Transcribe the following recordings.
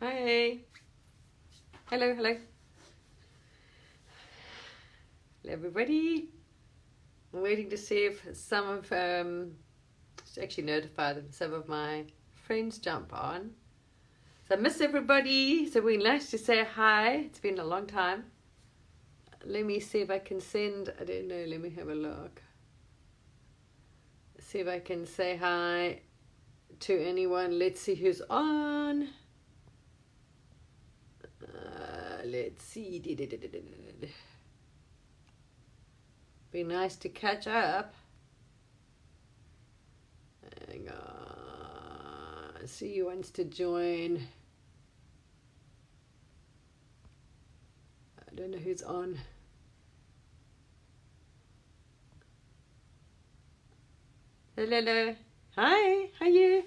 Hi. Hello, hello. Hello, everybody. I'm waiting to see if some of, actually notify them, some of my friends jump on. So I miss everybody. So we're nice to say hi. It's been a long time. Let me see if I can send, I don't know, let me have a look. See if I can say hi to anyone. Let's see who's on. Let's see. Be nice to catch up. Hang on. See who wants to join. I don't know who's on. Hello. Hi. How are you?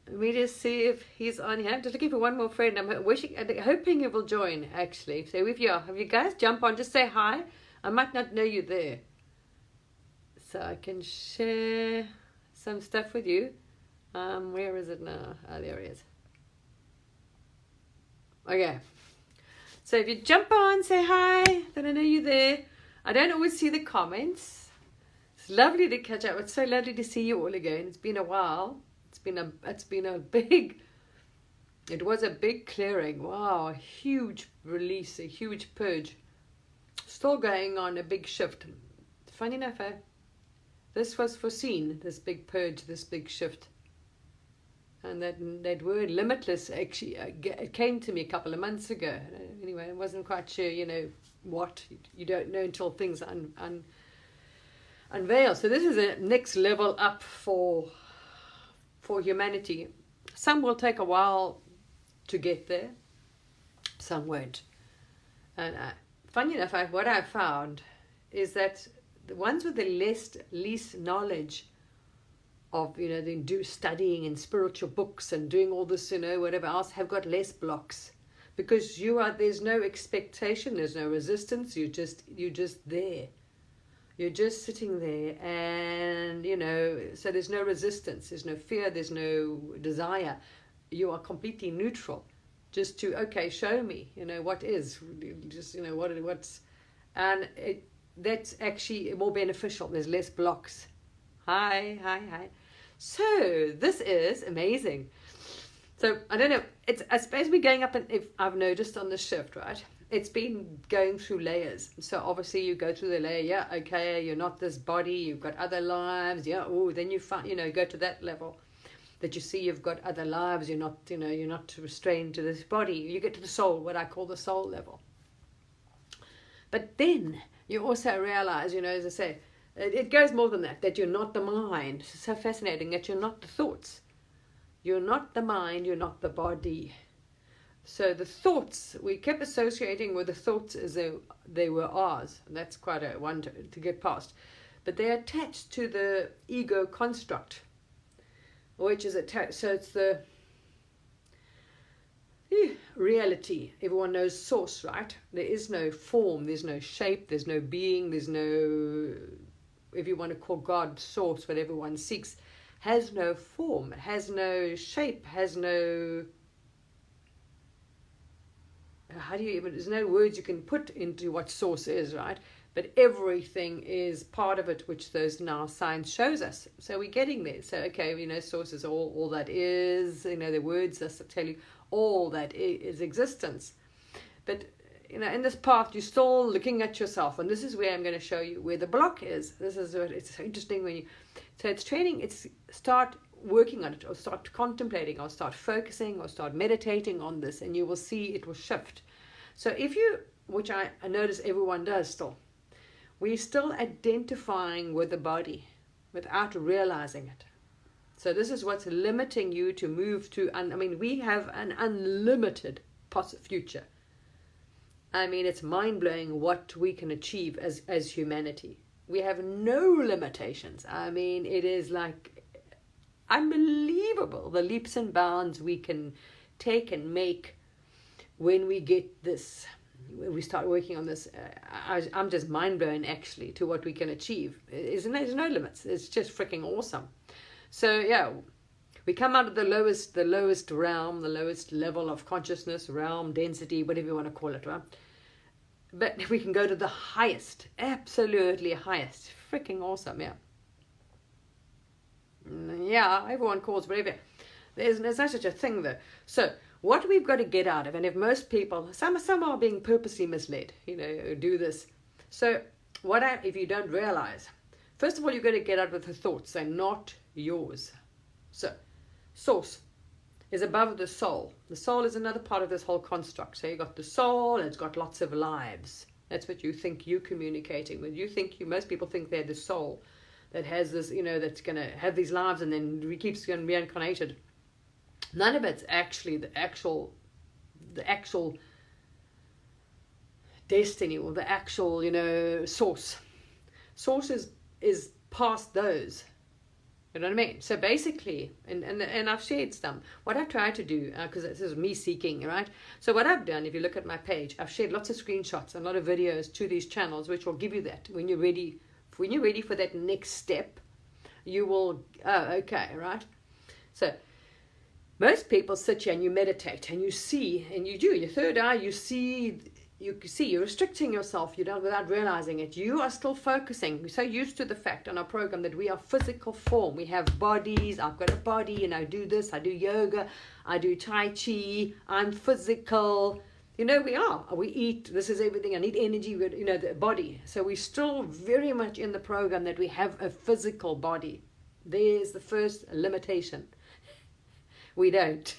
Let me just see if he's on here. I'm just looking for one more friend. I'm hoping he will join, actually. So if you are, have you guys jump on, just say hi. I might not know you there. So I can share some stuff with you. Where is it now? Oh, there he is. Okay. So if you jump on, say hi. Then I know you there. I don't always see the comments. It's lovely to catch up. It's so lovely to see you all again. It's been a while. It was a big clearing. Wow, a huge release, a huge purge. Still going on, a big shift. Funny enough, this was foreseen, this big purge, this big shift. And that word limitless actually it came to me a couple of months ago. Anyway, I wasn't quite sure, what. You don't know until things unveil. So this is a next level up for humanity. Some will take a while to get there, some won't. And funny enough, what I found is that the ones with the least knowledge of, they do studying and spiritual books and doing all this, whatever else, have got less blocks, because there's no expectation, there's no resistance. You're just there. You're just sitting there, and so there's no resistance, there's no fear, there's no desire. You are completely neutral, just to show me, what is, just what's, and that's actually more beneficial. There's less blocks. Hi. So this is amazing. So I don't know. I suppose we're going up, and if I've noticed on the shift, right? It's been going through layers. So obviously you go through the layer, you're not this body, you've got other lives, then you find, go to that level that you see you've got other lives, you're not restrained to this body. You get to the soul, what I call the soul level. But then you also realize, as I say, it goes more than that you're not the mind. It's so fascinating that you're not the thoughts. You're not the mind, you're not the body. So the thoughts, we kept associating with the thoughts as though they were ours. And that's quite a one to get past. But they're attached to the ego construct, which is attached. So it's the reality. Everyone knows source, right? There is no form, there's no shape, there's no being, there's no, if you want to call God source, what everyone seeks, has no form, has no shape, has no... there's no words you can put into what source is, right? But everything is part of it, which those now science shows us. So we're getting there. So source is all that is. The words that tell you all that is existence. But in this path, you're still looking at yourself, and this is where I'm going to show you where the block is. This is what it's so interesting so it's training. It's start working on it, or start contemplating, or start focusing, or start meditating on this, and you will see it will shift. So which I notice everyone does still, we're still identifying with the body without realizing it. So this is what's limiting you to move to, we have an unlimited future. It's mind-blowing what we can achieve as humanity. We have no limitations. It is like unbelievable, the leaps and bounds we can take and make when we get this, when we start working on this. I'm just mind blown actually to what we can achieve. There's no limits. It's just freaking awesome. So We come out of the lowest realm, the lowest level of consciousness, realm, density, whatever you want to call it, right? But we can go to the highest, absolutely highest. Freaking awesome, yeah. Yeah, everyone calls whatever. There's no such a thing though. So what we've got to get out of, and if most people, some are being purposely misled, do this. So if you don't realize, first of all, you've got to get out with the thoughts. They're not yours. So source is above the soul. The soul is another part of this whole construct. So you've got the soul, and it's got lots of lives. That's what you think you're communicating with. Most people think they're the soul that has this, that's going to have these lives and then keeps getting reincarnated. None of it's actually the actual destiny or the actual, source. Source is past those. You know what I mean? So basically, and I've shared some. What I try to do, because this is me seeking, right? So what I've done, if you look at my page, I've shared lots of screenshots and a lot of videos to these channels, which will give you that when you're ready. When you're ready for that next step, you will. Oh, okay, right. So most people sit here and you meditate and you see, and you do your third eye. You see, you're restricting yourself. You don't without realizing it. You are still focusing. We're so used to the fact on our program that we are physical form. We have bodies. I've got a body, I do this. I do yoga. I do tai chi. I'm physical. We are. We eat. This is everything. I need energy. The body. So we're still very much in the program that we have a physical body. There's the first limitation. We don't.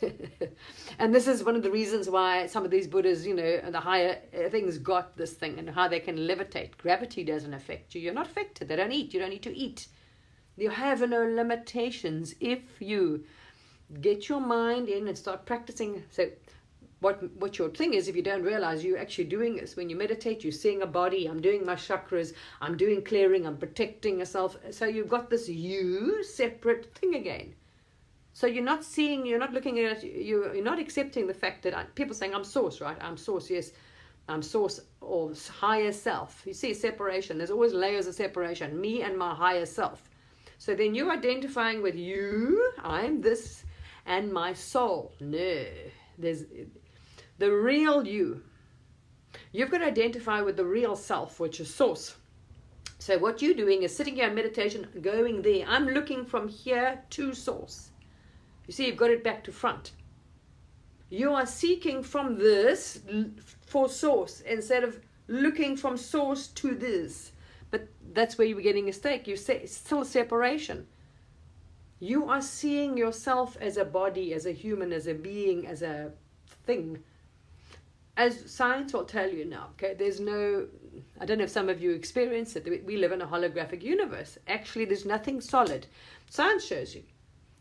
And this is one of the reasons why some of these Buddhas, the higher things got this thing and how they can levitate. Gravity doesn't affect you. You're not affected. They don't eat. You don't need to eat. You have no limitations if you get your mind in and start practicing. So what your thing is, if you don't realize you're actually doing this, when you meditate, you're seeing a body, I'm doing my chakras, I'm doing clearing, I'm protecting yourself. So you've got this you separate thing again. So you're not looking at it, you're not accepting the fact that people saying, I'm source, right? I'm source, yes. I'm source or higher self. You see separation. There's always layers of separation. Me and my higher self. So then you're identifying with you, I'm this, and my soul. No. There's the real you. You've got to identify with the real self, which is source. So what you're doing is sitting here in meditation, going there. I'm looking from here to source. You see, you've got it back to front. You are seeking from this for source instead of looking from source to this. But that's where you're getting a mistake. It's still a separation. You are seeing yourself as a body, as a human, as a being, as a thing. As science will tell you now, okay, I don't know if some of you experience it, we live in a holographic universe. Actually, there's nothing solid. Science shows you.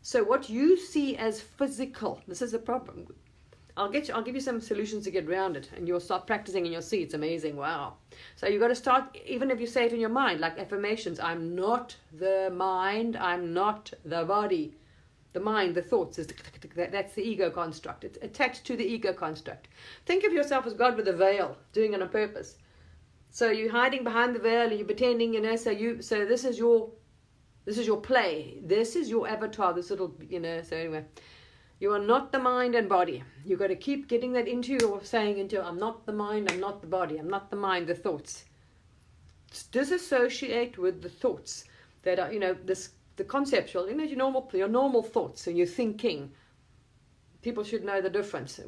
So what you see as physical, this is a problem. I'll give you some solutions to get around it, and you'll start practicing and you'll see it's amazing. Wow. So you've got to start, even if you say it in your mind, like affirmations, I'm not the mind, I'm not the body. The mind, the thoughts, that's the ego construct. It's attached to the ego construct. Think of yourself as God with a veil, doing it on purpose. So you're hiding behind the veil and you're pretending, so this is your play. This is your avatar, this little, so anyway. You are not the mind and body. You've got to keep getting that into your saying, I'm not the mind, I'm not the body, I'm not the mind, the thoughts. Disassociate with the thoughts that are, the conceptual, your normal thoughts and your thinking. People should know the difference.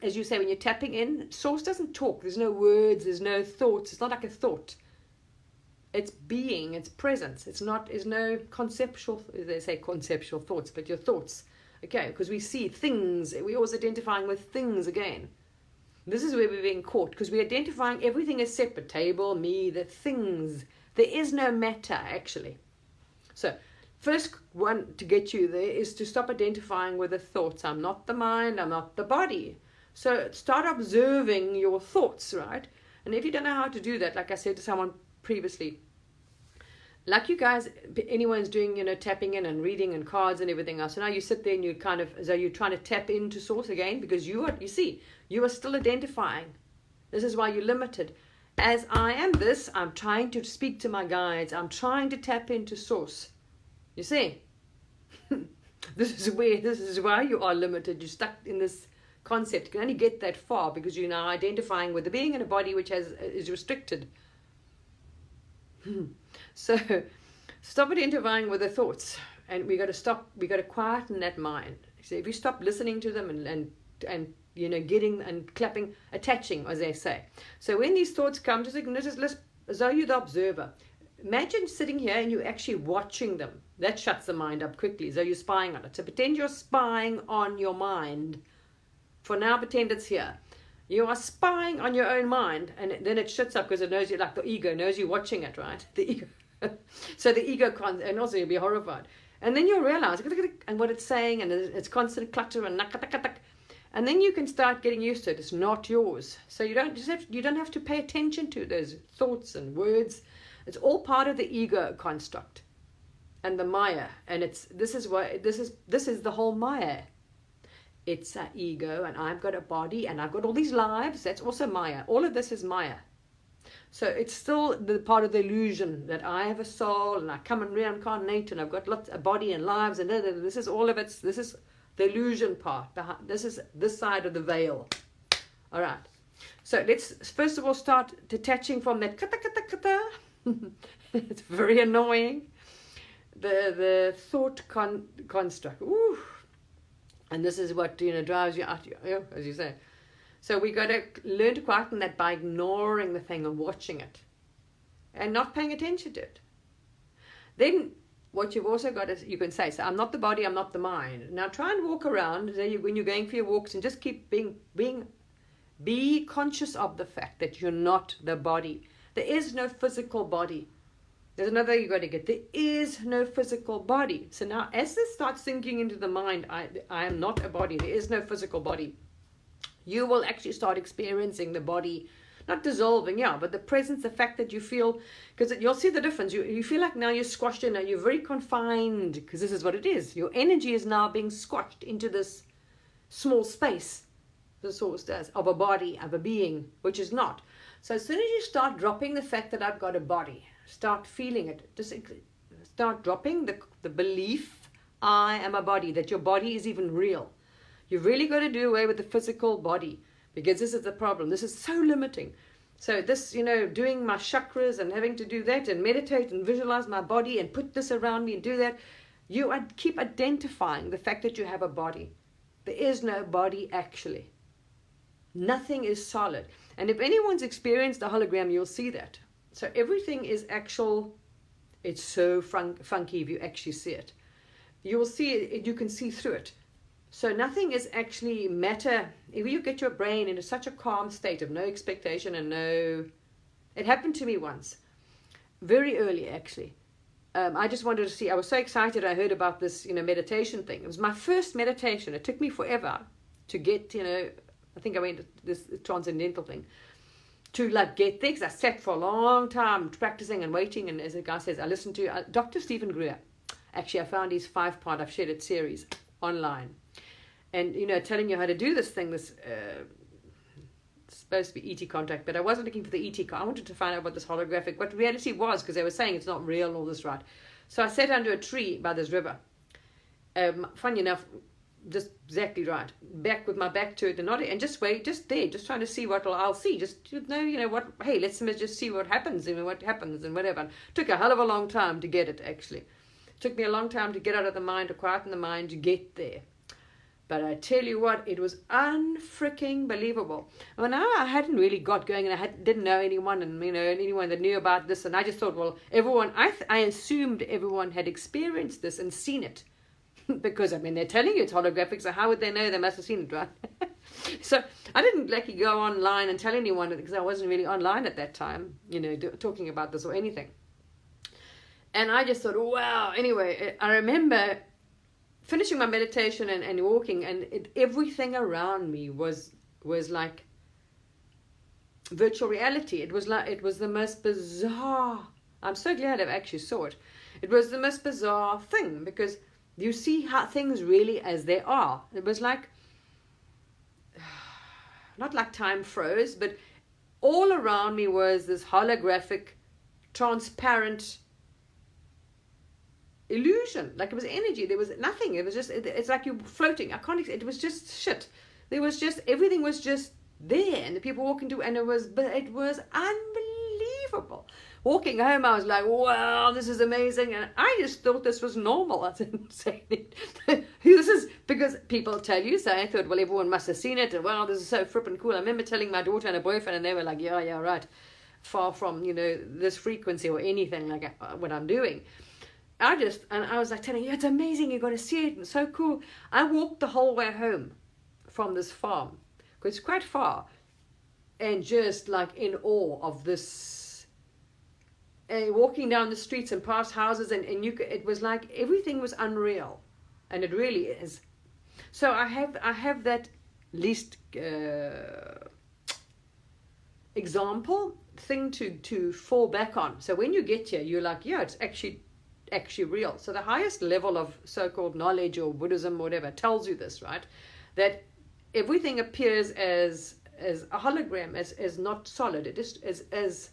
As you say, when you're tapping in, source doesn't talk. There's no words, there's no thoughts. It's not like a thought. It's being, it's presence. There's no conceptual, they say conceptual thoughts, but your thoughts. Okay, because we see things, we're always identifying with things again. This is where we're being caught, because we're identifying everything as separate. Table, me, the things. There is no matter, actually. So, first one to get you there is to stop identifying with the thoughts. I'm not the mind, I'm not the body. So, start observing your thoughts, right? And if you don't know how to do that, like I said to someone previously, like you guys, anyone's doing, tapping in and reading and cards and everything else. So now you sit there and you kind of, as though you're trying to tap into source again, because you are still identifying. This is why you're limited. As I am this, I'm trying to speak to my guides. I'm trying to tap into source. You see? This is why you are limited. You're stuck in this concept. You can only get that far because you're now identifying with the being in a body which is restricted. So stop identifying with the thoughts, and we got to quieten that mind. So if you stop listening to them and getting and clapping, attaching, as they say. So when these thoughts come, just as though you're the observer. Imagine sitting here and you're actually watching them. That shuts the mind up quickly, as though you're spying on it. So pretend you're spying on your mind. For now, pretend it's here. You are spying on your own mind, and then it shuts up because it knows you, like the ego knows you're watching it, right? The ego. So the ego can't, and also you'll be horrified. And then you'll realize, and what it's saying, and it's constant clutter and and then you can start getting used to it. It's not yours. So you don't have to pay attention to those thoughts and words. It's all part of the ego construct and the Maya. And this is the whole Maya. It's an ego, and I've got a body, and I've got all these lives. That's also Maya. All of this is Maya. So it's still the part of the illusion that I have a soul, and I come and reincarnate, and I've got a body and lives, and this is all of it. This is the illusion part. This is this side of the veil. All right. So let's first of all start detaching from that kata. It's very annoying. The thought construct. Ooh. And this is what drives you out, as you say. So we got to learn to quieten that by ignoring the thing and watching it, and not paying attention to it. Then what you've also got is you can say, so I'm not the body, I'm not the mind. Now try and walk around when you're going for your walks, and just keep be conscious of the fact that you're not the body. There is no physical body. There's another you got to get. There is no physical body. So now as this starts sinking into the mind, I am not a body. There is no physical body. You will actually start experiencing the body, not dissolving, but the presence, the fact that you feel, because you'll see the difference. You feel like now you're squashed in, you're very confined, because this is what it is. Your energy is now being squashed into this small space, the source does, of a body, of a being, which is not. So as soon as you start dropping the fact that I've got a body, start feeling it, just start dropping the belief I am a body, that your body is even real. You've really got to do away with the physical body, because this is the problem. This is so limiting. So this, doing my chakras and having to do that and meditate and visualize my body and put this around me and do that, you keep identifying the fact that you have a body. There is no body actually. Nothing is solid. And if anyone's experienced a hologram, you'll see that. So everything is actual. It's so funky if you actually see it. You will see it, you can see through it. So nothing is actually matter. If you get your brain into such a calm state of no expectation and no... It happened to me once, very early actually. I just wanted to see, I was so excited I heard about this, meditation thing. It was my first meditation. It took me forever to get, I think I went to this transcendental thing, to get there, because I sat for a long time practicing and waiting, and as the guy says, I listened to Dr. Stephen Greer. Actually, I found his 5-part, I've shared it series online. And, telling you how to do this thing, it's supposed to be ET contact, but I wasn't looking for the ET. I wanted to find out what this holographic, what reality was, because they were saying it's not real and all this, right? So I sat under a tree by this river. Funny enough, just exactly right, back with my back to it, and just wait, just there, just trying to see what I'll see, just what, hey, let's just see what happens, and whatever. Took a hell of a long time to get it, actually. Took me a long time to get out of the mind, to quieten the mind, to get there. But I tell you what, it was unfreaking believable. Well, now I hadn't really got going, and I didn't know anyone, and anyone that knew about this, and I just thought, well, everyone, I assumed everyone had experienced this and seen it. Because, they're telling you it's holographic, so how would they know? They must have seen it, right? So I didn't go online and tell anyone, because I wasn't really online at that time, talking about this or anything. And I just thought, wow. Anyway, I remember finishing my meditation and walking, and everything around me was like virtual reality. It was the most bizarre. I'm so glad I actually saw it. It was the most bizarre thing, because you see how things really as they are. It was like, not like time froze, but all around me was this holographic, transparent illusion, like it was energy. There was nothing. It was just, it's like you floating. I can't, it was just shit. There was just, everything was just there, and the people walking to, and it was unbelievable. Walking home, I was like, wow, this is amazing. And I just thought this was normal. I didn't say it. This is because people tell you, so I thought, well, everyone must have seen it. And wow, this is so frippin' cool. I remember telling my daughter and her boyfriend, and they were like, yeah, right. Far from, this frequency or anything like what I'm doing. I was like telling you, it's amazing. You're going to see it. It's so cool. I walked the whole way home from this farm, because it's quite far, and just like in awe of this. Walking down the streets and past houses, and it was like everything was unreal, and it really is. So I have that least example thing to fall back on. So when you get here, you're like, yeah, it's actually real. So the highest level of so-called knowledge or Buddhism or whatever tells you this, right? That everything appears as a hologram, as not solid. It is as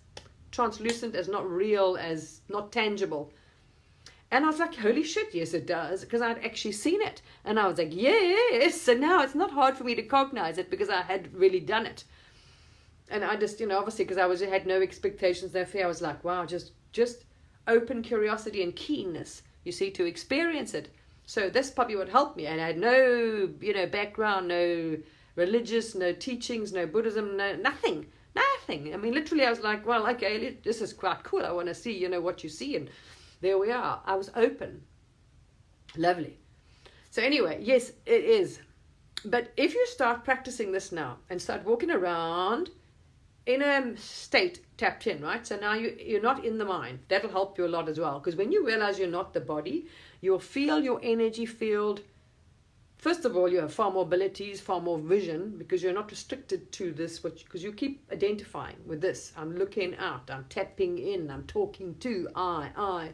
translucent, as not real, as not tangible. And I was like, holy shit, yes it does, because I'd actually seen it. And I was like, yes. So now it's not hard for me to cognize it, because I had really done it. And I just, obviously, because I had no expectations, no fear, I was like, wow, just open curiosity and keenness, you see, to experience it. So this probably would help me. And I had no, background, no religious, no teachings, no Buddhism, no nothing. I mean, literally, I was like, well, okay, this is quite cool. I want to see, what you see. And there we are. I was open. Lovely. So anyway, yes, it is. But if you start practicing this now and start walking around in a state tapped in, right? So now you're not in the mind. That'll help you a lot as well. Because when you realize you're not the body, you'll feel your energy field. First of all, you have far more abilities, far more vision, because you're not restricted to this, because you keep identifying with this. I'm looking out, I'm tapping in, I'm talking to, I.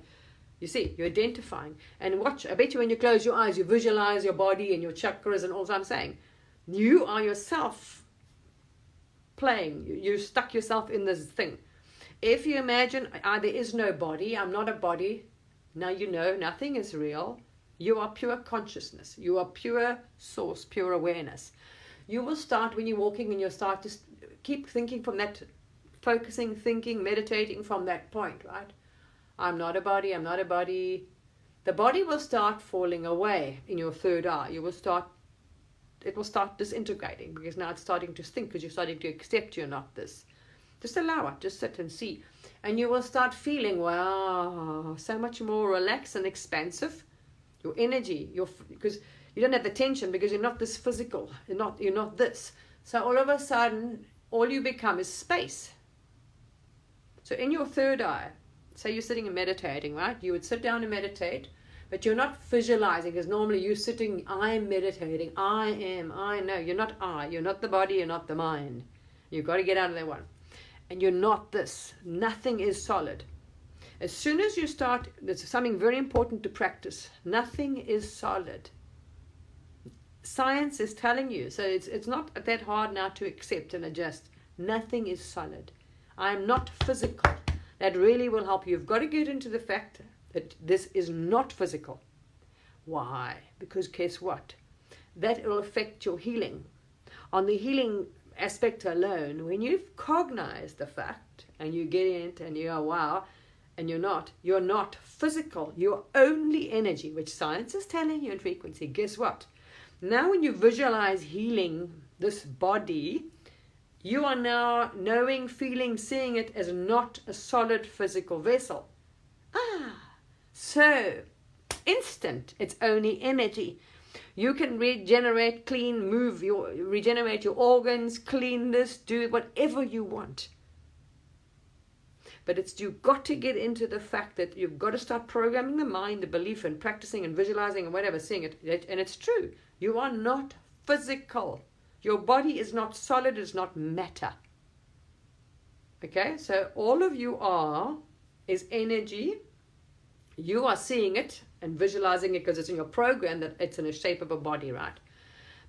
You see, you're identifying. And watch, I bet you when you close your eyes, you visualize your body and your chakras and all that I'm saying. You are yourself playing. You stuck yourself in this thing. If you imagine, there is no body, I'm not a body, now you know nothing is real. You are pure consciousness. You are pure source, pure awareness. You will start when you're walking, and you'll start to keep thinking from that, focusing, thinking, meditating from that point, right? I'm not a body, I'm not a body. The body will start falling away in your third eye. It will start disintegrating, because now it's starting to think, because you're starting to accept you're not this. Just allow it, just sit and see. And you will start feeling, wow, so much more relaxed and expansive. Your energy, because you don't have the tension, because you're not this physical, you're not this. So all of a sudden, all you become is space. So in your third eye, say you're sitting and meditating, right? You would sit down and meditate, but you're not visualizing, because normally you're sitting, I'm meditating, I am, I know. You're not I, you're not the body, you're not the mind. You've got to get out of that one. And you're not this. Nothing is solid. As soon as you start, there's something very important to practice. Nothing is solid. Science is telling you, so it's not that hard now to accept and adjust. Nothing is solid. I am not physical. That really will help you. You've got to get into the fact that this is not physical. Why? Because guess what? That will affect your healing. On the healing aspect alone, when you've cognized the fact and you get in it and you go, wow, and you're not physical, you're only energy, which science is telling you in frequency. Guess what? Now when you visualize healing this body, you are now knowing, feeling, seeing it as not a solid physical vessel. So instant, it's only energy. You can regenerate, clean, regenerate your organs, clean this, do whatever you want. But you've got to get into the fact that you've got to start programming the mind, the belief, and practicing and visualizing and whatever, seeing it. And it's true. You are not physical. Your body is not solid, it's not matter. Okay? So all of you is energy. You are seeing it and visualizing it because it's in your program that it's in the shape of a body, right?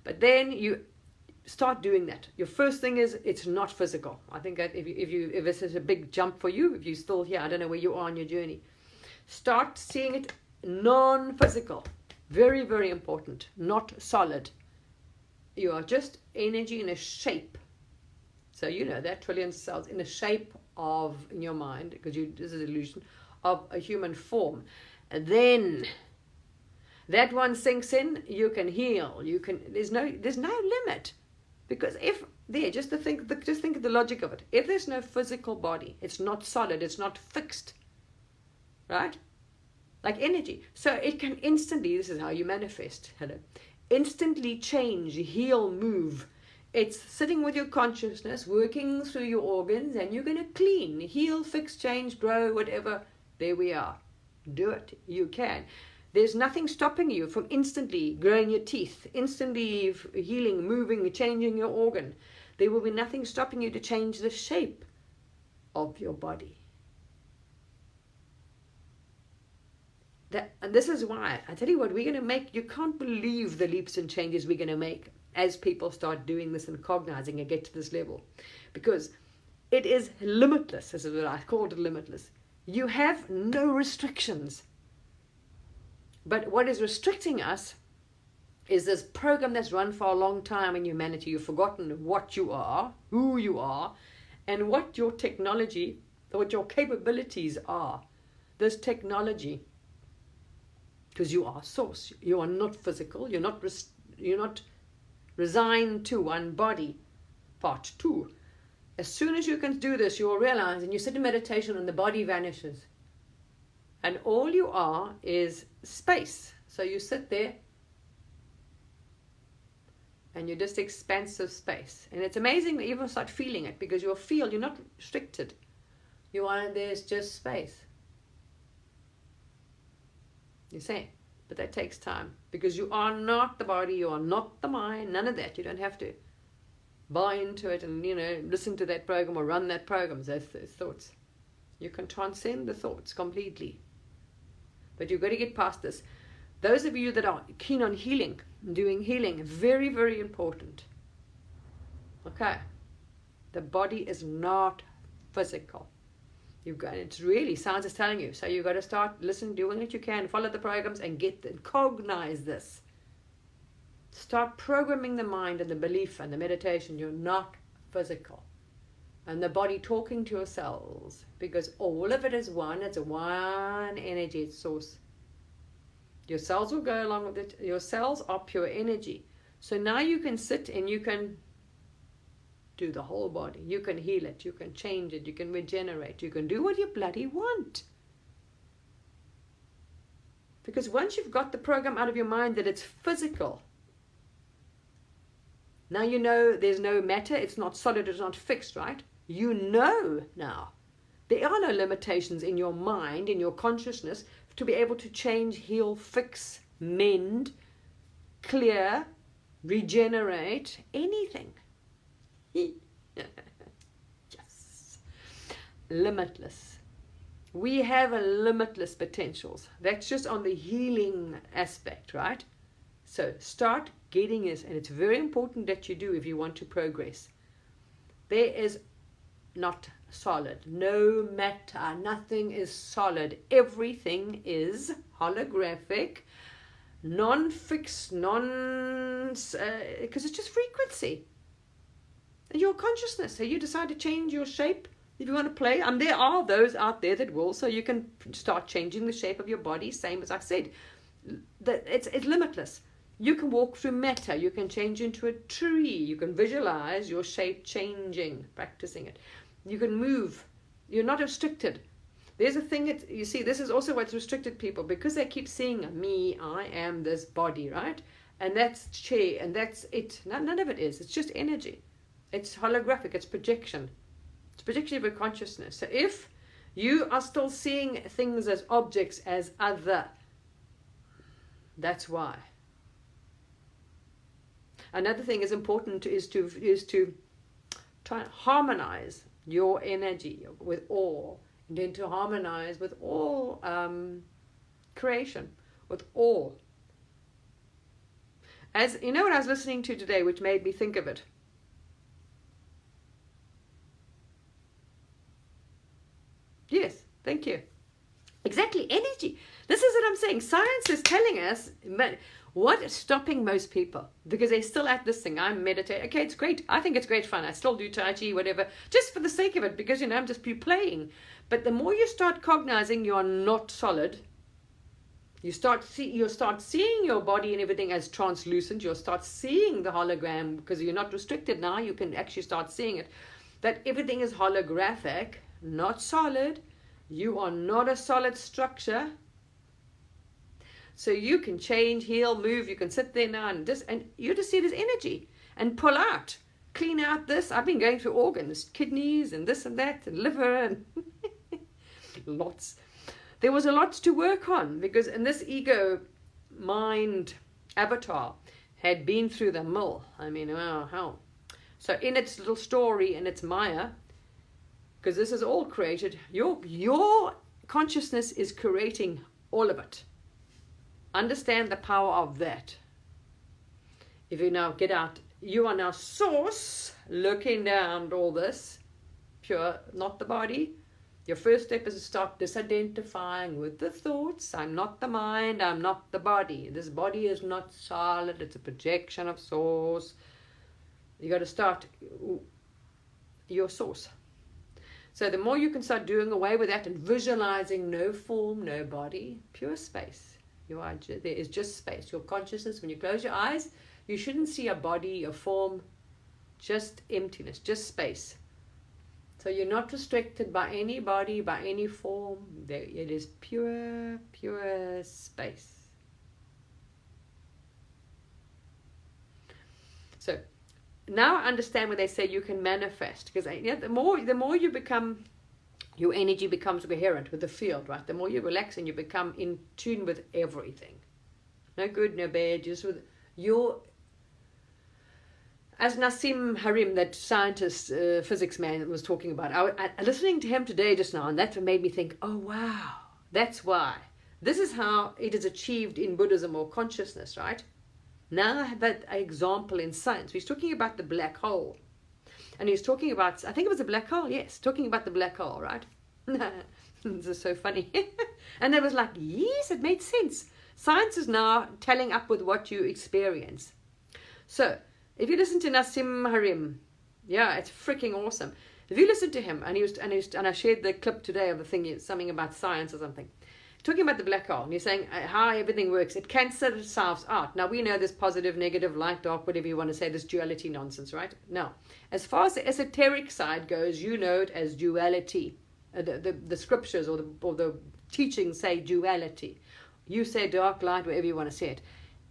But then you start doing that. Your first thing is it's not physical. I think that if this is a big jump for you, if you're still here, I don't know where you are on your journey. Start seeing it non-physical. Very, very important. Not solid. You are just energy in a shape. So you know that, trillions of cells in a shape of, in your mind, because this is illusion, of a human form. And then that one sinks in, you can heal. You can. There's no limit, because if there, just think of the logic of it. If there's no physical body, it's not solid. It's not fixed, right? Like energy. So it can instantly. This is how you manifest. Hello. Instantly change, heal, move. It's sitting with your consciousness, working through your organs, and you're going to clean, heal, fix, change, grow, whatever. There we are. Do it. You can. There's nothing stopping you from instantly growing your teeth, instantly healing, moving, changing your organ. There will be nothing stopping you to change the shape of your body. And this is why, I tell you what, we're going to make, you can't believe the leaps and changes we're going to make as people start doing this and cognizing and get to this level. Because it is limitless, this is what I called it, limitless. You have no restrictions. But what is restricting us is this program that's run for a long time in humanity. You've forgotten what you are, who you are, and what your technology, what your capabilities are. This technology. Because you are source. You are not physical. You're not resigned to one body. Part 2. As soon as you can do this, you will realize, and you sit in meditation and the body vanishes. And all you are is space. So you sit there and you're just expansive space. And it's amazing that you even start feeling it, because you'll feel you're not restricted. You are, there's just space. You see, but that takes time, because you are not the body, you are not the mind, none of that. You don't have to buy into it and, listen to that program or run that program, those thoughts. You can transcend the thoughts completely. But you've got to get past this. Those of you that are keen on healing, doing healing, very, very important. Okay. The body is not physical. You've got, it's really, science is telling you. So you've got to start listening, doing what you can, follow the programs and cognize this. Start programming the mind and the belief and the meditation. You're not physical. And the body talking to your cells, because all of it is one. It's a one energy source. Your cells will go along with it. Your cells are pure energy. So now you can sit and you can do the whole body. You can heal it. You can change it. You can regenerate. You can do what you bloody want. Because once you've got the program out of your mind that it's physical, now you know there's no matter. It's not solid. It's not fixed, right? You know now. There are no limitations in your mind, in your consciousness, to be able to change, heal, fix, mend, clear, regenerate, anything. Yes. Limitless. We have a limitless potentials. That's just on the healing aspect, right? So start getting this, and it's very important that you do if you want to progress. There is not solid, no matter, nothing is solid. Everything is holographic, non-fixed, because it's just frequency. Your consciousness. So you decide to change your shape if you want to play. And there are those out there that will. So you can start changing the shape of your body. Same as I said. It's limitless. You can walk through matter. You can change into a tree. You can visualize your shape changing, practicing it. You can move. You're not restricted. There's a thing that, you see, this is also what's restricted people, because they keep seeing me, I am this body, right? And that's chair, and that's it. None of it is. It's just energy. It's holographic. It's projection. It's projection of your consciousness. So if you are still seeing things as objects, as other, that's why. Another thing is important is to try and harmonize your energy with all, and then to harmonize with all creation, with all. As you know, what I was listening to today, which made me think of it. Yes, thank you. Exactly, energy. This is what I'm saying science is telling us what is stopping most people, because they're still at this thing. I meditate. Okay, it's great. I think it's great fun. I still do Tai Chi, whatever, just for the sake of it, because, I'm just playing. But the more you start cognizing you are not solid, you'll start seeing your body and everything as translucent. You'll start seeing the hologram, because you're not restricted now. You can actually start seeing it, that everything is holographic, not solid. You are not a solid structure. So you can change, heal, move. You can sit there now and you just see it as energy and pull out, clean out this. I've been going through organs, kidneys and this and that and liver and lots. There was a lot to work on, because in this ego mind avatar had been through the mill. I mean, oh, hell. So in its little story, in its Maya, because this is all created, your consciousness is creating all of it. Understand the power of that. If you now get out, you are now source, looking down all this, pure, not the body. Your first step is to start disidentifying with the thoughts. I'm not the mind, I'm not the body. This body is not solid, it's a projection of source. You got to start your source. So the more you can start doing away with that and visualizing no form, no body, pure space. There is just space. Your consciousness, when you close your eyes, you shouldn't see a body, a form, just emptiness, just space. So you're not restricted by any body, by any form. It is pure, pure space. So now I understand when they say you can manifest, because the more you become, your energy becomes coherent with the field, right? The more you relax and you become in tune with everything. No good, no bad, just with your... As Nassim Harim, that scientist, physics man, was talking about, I listening to him today just now, and that made me think, oh wow, that's why. This is how it is achieved in Buddhism or consciousness, right? Now I have that example in science. He's talking about the black hole. And he's talking about, I think it was a black hole, yes, talking about the black hole, right? This is so funny. And it was like, yes, it made sense. Science is now telling up with what you experience. So, if you listen to Nassim Harim, yeah, it's freaking awesome. If you listen to him, and I shared the clip today of the thing, something about science or something, talking about the black hole, and you're saying how everything works, it cancels itself out. Now we know this positive, negative, light, dark, whatever you want to say, this duality nonsense, right? Now, as far as the esoteric side goes, you know it as duality. The scriptures or the teachings say duality. You say dark, light, whatever you want to say it.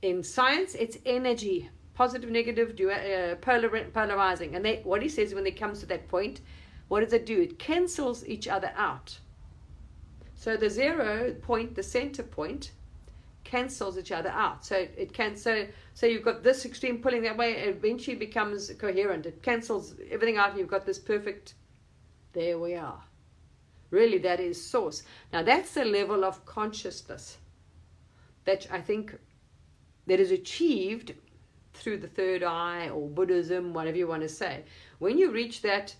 In science, it's energy, positive, negative, polarizing. And what he says when it comes to that point, what does it do? It cancels each other out. So the 0 point, the center point, cancels each other out. So it can. So you've got this extreme pulling that way. It eventually becomes coherent. It cancels everything out, and you've got this perfect. There we are. Really, that is source. Now that's the level of consciousness that I think that is achieved through the third eye or Buddhism, whatever you want to say. When you reach that,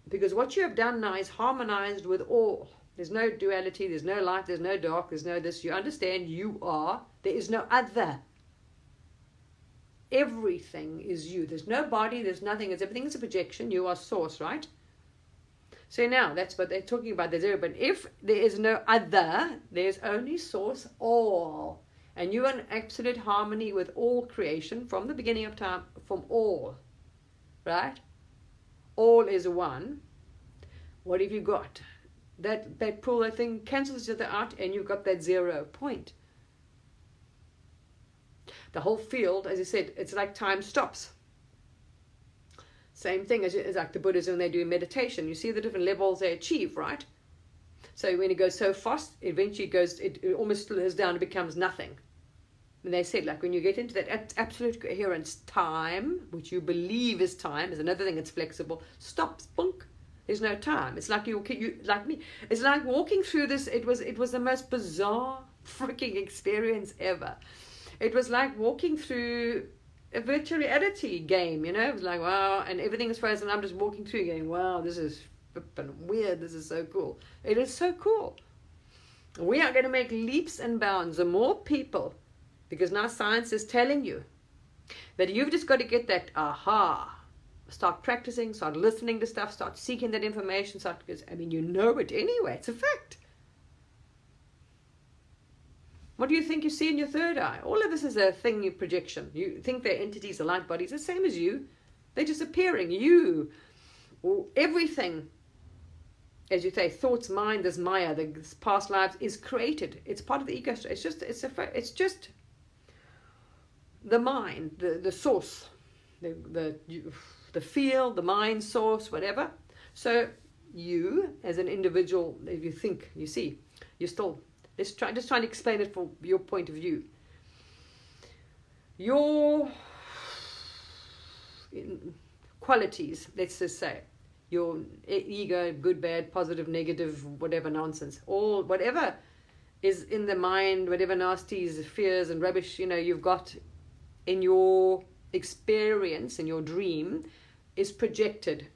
because what you have done now is harmonized with all. There's no duality, there's no light, there's no dark, there's no this. You understand you are. There is no other. Everything is you. There's no body, there's nothing. Everything is a projection. You are source, right? So now, that's what they're talking about, the 0. But if there is no other, there's only source, all. And you are in absolute harmony with all creation from the beginning of time, from all. Right? All is one. What have you got? That pull, that thing cancels each other out, and you've got that 0 point. The whole field, as I said, it's like time stops. Same thing as like the Buddhism when they do meditation. You see the different levels they achieve, right? So when it goes so fast, eventually it almost slows down and becomes nothing. And they said, like, when you get into that absolute coherence, time, which you believe is time, is another thing that's flexible, stops, bunk. There's no time. It's like you like me. It's like walking through this. It was the most bizarre freaking experience ever. It was like walking through a virtual reality game. You know, it was like wow, and everything is frozen. I'm just walking through, going, wow, this is flippin' weird. This is so cool. It is so cool. We are going to make leaps and bounds. The more people, because now science is telling you that you've just got to get that aha. Start practicing, start listening to stuff, start seeking that information, because you know it anyway. It's a fact. What do you think you see in your third eye? All of this is a thing, your projection. You think they're entities, are light bodies, the same as you. They're just appearing. You, everything, as you say, thoughts, mind, this Maya, the past lives is created. It's part of the ego. It's just the mind, the source, the field, the mind source, whatever. So you, as an individual, if you think, you see, you're still. Just trying to explain it from your point of view. Your qualities, let's just say, your ego, good, bad, positive, negative, whatever nonsense, all whatever is in the mind, whatever nasties, fears and rubbish, you've got in your experience, in your dream, is projected.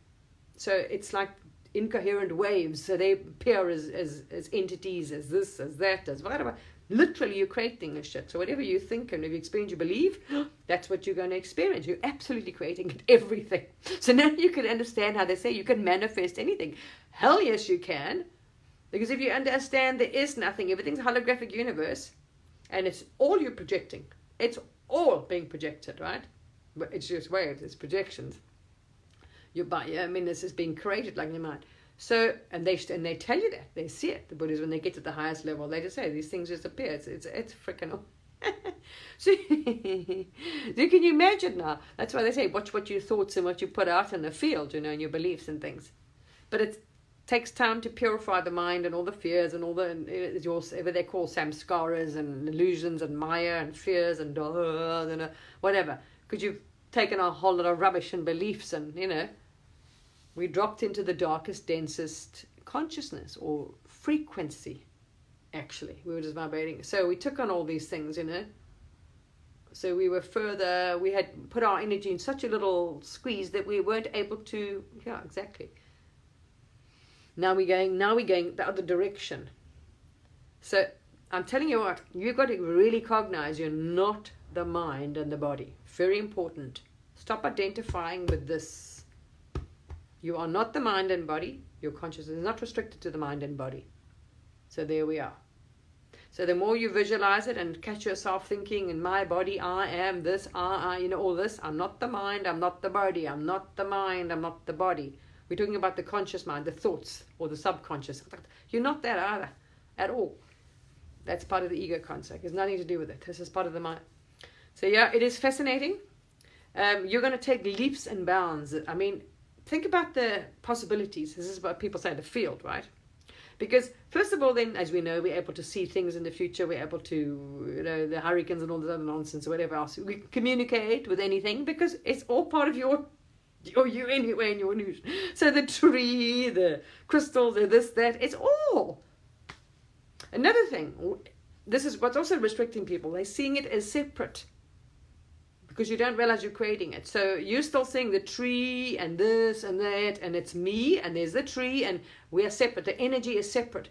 So it's like incoherent waves, so they appear as entities, as this, as that, as whatever. Literally, you're creating this shit. So whatever you think and if you experience, you believe, that's what you're going to experience. You're absolutely creating everything. So now you can understand how they say you can manifest anything. Hell yes, you can. Because if you understand there is nothing, everything's a holographic universe, and it's all you're projecting. It's all being projected, right? But it's just waves, it's projections. This is being created like in your mind. So, and they tell you that. They see it. The Buddhists, when they get to the highest level, they just say, these things just appear. It's freaking So, can you imagine now? That's why they say, watch what your thoughts and what you put out in the field, and your beliefs and things. But it takes time to purify the mind and all the fears and all whatever they call samskaras and illusions and maya and fears and whatever. Because you've taken a whole lot of rubbish and beliefs and, we dropped into the darkest, densest consciousness or frequency, actually. We were just vibrating. So we took on all these things, So we were we had put our energy in such a little squeeze that we weren't able to, yeah, exactly. Now we're going the other direction. So I'm telling you what, you've got to really cognize you're not the mind and the body. Very important. Stop identifying with this. You are not the mind and body. Your consciousness is not restricted to the mind and body. So there we are. So the more you visualize it and catch yourself thinking, in my body, I am this, all this. I'm not the mind, I'm not the body. I'm not the mind, I'm not the body. We're talking about the conscious mind, the thoughts, or the subconscious. You're not that either, at all. That's part of the ego concept. It has nothing to do with it. This is part of the mind. So yeah, it is fascinating. You're going to take leaps and bounds. Think about the possibilities. This is what people say, the field, right? Because first of all, then, as we know, we're able to see things in the future. We're able to, the hurricanes and all this other nonsense or whatever else. We communicate with anything because it's all part of your you anyway in your news. So the tree, the crystals, the this, that, it's all. Another thing, this is what's also restricting people. They're seeing it as separate. Because you don't realize you're creating it. So you're still seeing the tree and this and that, and it's me, and there's the tree, and we are separate. The energy is separate.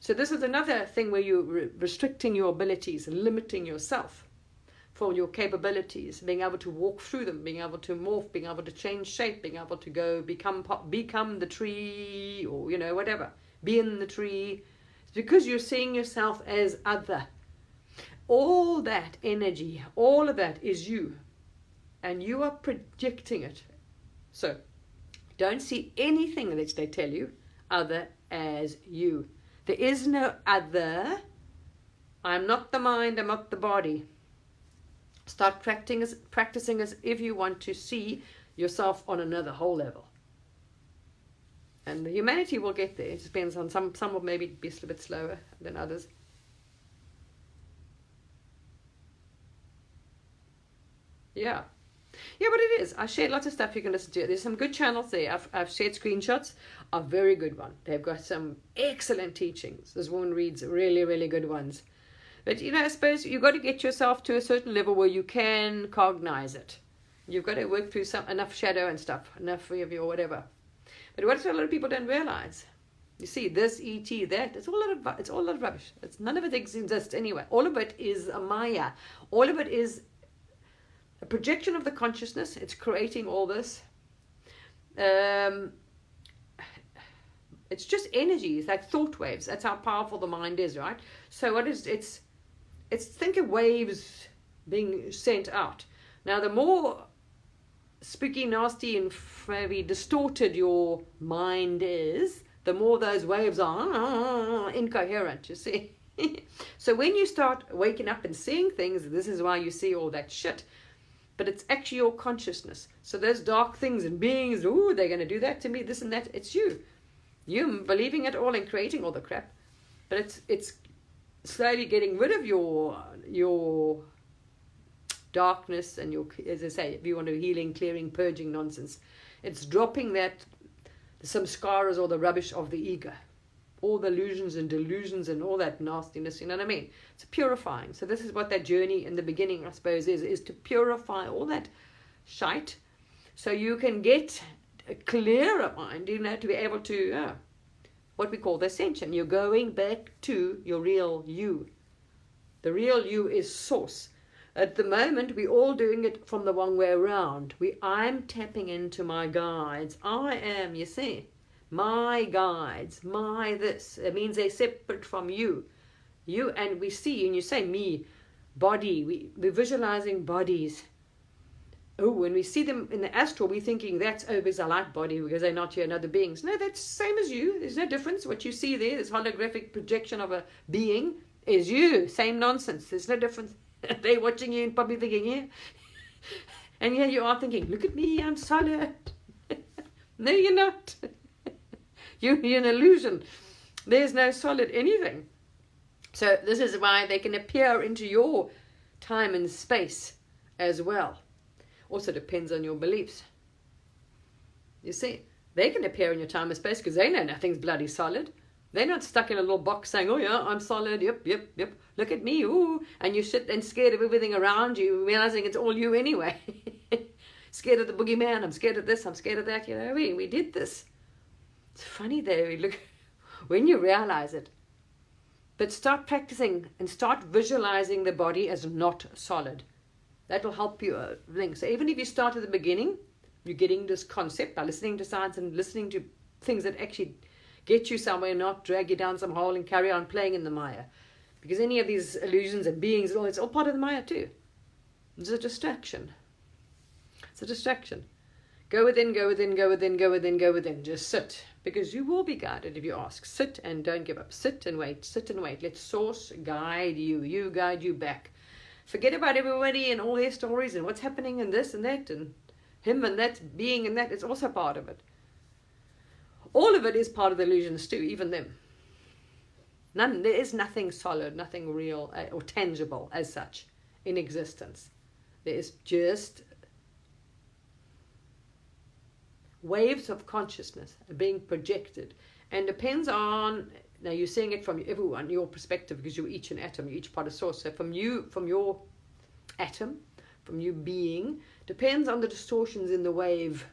So this is another thing where you're restricting your abilities and limiting yourself for your capabilities, being able to walk through them, being able to morph, being able to change shape, being able to go become the tree, or, whatever. Be in the tree. It's because you're seeing yourself as other. All that energy, all of that is you. And you are projecting it. So, don't see anything that they tell you other as you. There is no other. I'm not the mind, I'm not the body. Start practicing as if you want to see yourself on another whole level. And the humanity will get there. It depends on some will maybe be a little bit slower than others. Yeah, but it is. I shared lots of stuff you can listen to. There's some good channels there. I've shared screenshots. A very good one. They've got some excellent teachings. This woman reads really, really good ones. But, I suppose you've got to get yourself to a certain level where you can cognize it. You've got to work through enough shadow and stuff, enough of your whatever. But what a lot of people don't realize You see, this, ET, that, it's all a lot of rubbish. None of it exists anyway. All of it is a Maya. All of it is a projection of the consciousness. It's creating all this. It's just energy. It's like thought waves. That's how powerful the mind is, right? So what is it's think of waves being sent out. Now, the more spooky, nasty, and maybe distorted your mind is, the more those waves are incoherent, you see. So when you start waking up and seeing things, this is why you see all that shit. But it's actually your consciousness. So those dark things and beings, oh, they're going to do that to me, this and that. It's you. You believing it all and creating all the crap. But it's slowly getting rid of your darkness and your, as I say, if you want to healing, clearing, purging nonsense. It's dropping that, the samskaras or the rubbish of the ego. All the illusions and delusions and all that nastiness, you know what I mean? It's purifying. So this is what that journey in the beginning, I suppose, is to purify all that shite so you can get a clearer mind, you know, to be able to, what we call the ascension. You're going back to your real you. The real you is source. At the moment, we're all doing it from the wrong way around. I'm tapping into my guides. I am, you see, my guides, my this. It means they're separate from you. You, and we see, and you say me, body, we're visualizing bodies. Oh, when we see them in the astral, we're thinking that's, oh, because I like body, because they're not here and other beings. No, that's the same as you. There's no difference. What you see there, this holographic projection of a being, is you. Same nonsense. There's no difference. They're watching you and probably thinking, yeah. And here you are thinking, look at me, I'm solid. No, you're not. You're an illusion. There's no solid anything. So this is why they can appear into your time and space as well. Also depends on your beliefs. You see, they can appear in your time and space because they know nothing's bloody solid. They're not stuck in a little box saying, oh yeah, I'm solid, yep, look at me, ooh. And you sit and scared of everything around you, realizing it's all you anyway. Scared of the boogeyman, I'm scared of this, I'm scared of that, you know, we did this. It's funny though, look, when you realize it. But start practicing and start visualizing the body as not solid. That will help you think. So even if you start at the beginning, you're getting this concept by listening to science and listening to things that actually get you somewhere, not drag you down some hole and carry on playing in the Maya. Because any of these illusions and beings, it's all part of the Maya too. It's a distraction. It's a distraction. Go within, go within, go within, go within, go within. Just sit. Because you will be guided if you ask. Sit and don't give up. Sit and wait. Sit and wait. Let Source guide you. You guide you back. Forget about everybody and all their stories and what's happening and this and that and him and that being and that. It's also part of it. All of it is part of the illusions too, even them. There is nothing solid, nothing real or tangible as such in existence. There is just waves of consciousness being projected, and depends on, now you're seeing it from everyone, your perspective, because you're each an atom, you're each part of Source. So from you, from your atom, from you being, depends on the distortions in the wave.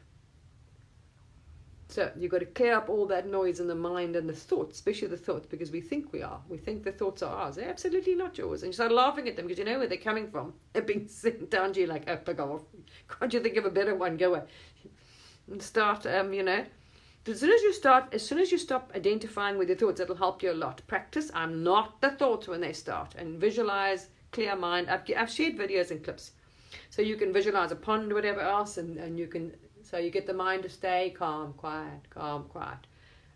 So you've got to clear up all that noise in the mind and the thoughts, especially the thoughts, because we think we are. We think the thoughts are ours. They're absolutely not yours. And you start laughing at them because you know where they're coming from. They're being sent down to you like, oh, fuck off. Can't you think of a better one? Go away. And start, you know. As soon as you stop identifying with your thoughts, it'll help you a lot. Practice, I'm not the thoughts when they start. And visualize, clear mind. I've shared videos and clips. So you can visualize a pond or whatever else, and you can... So you get the mind to stay calm, quiet.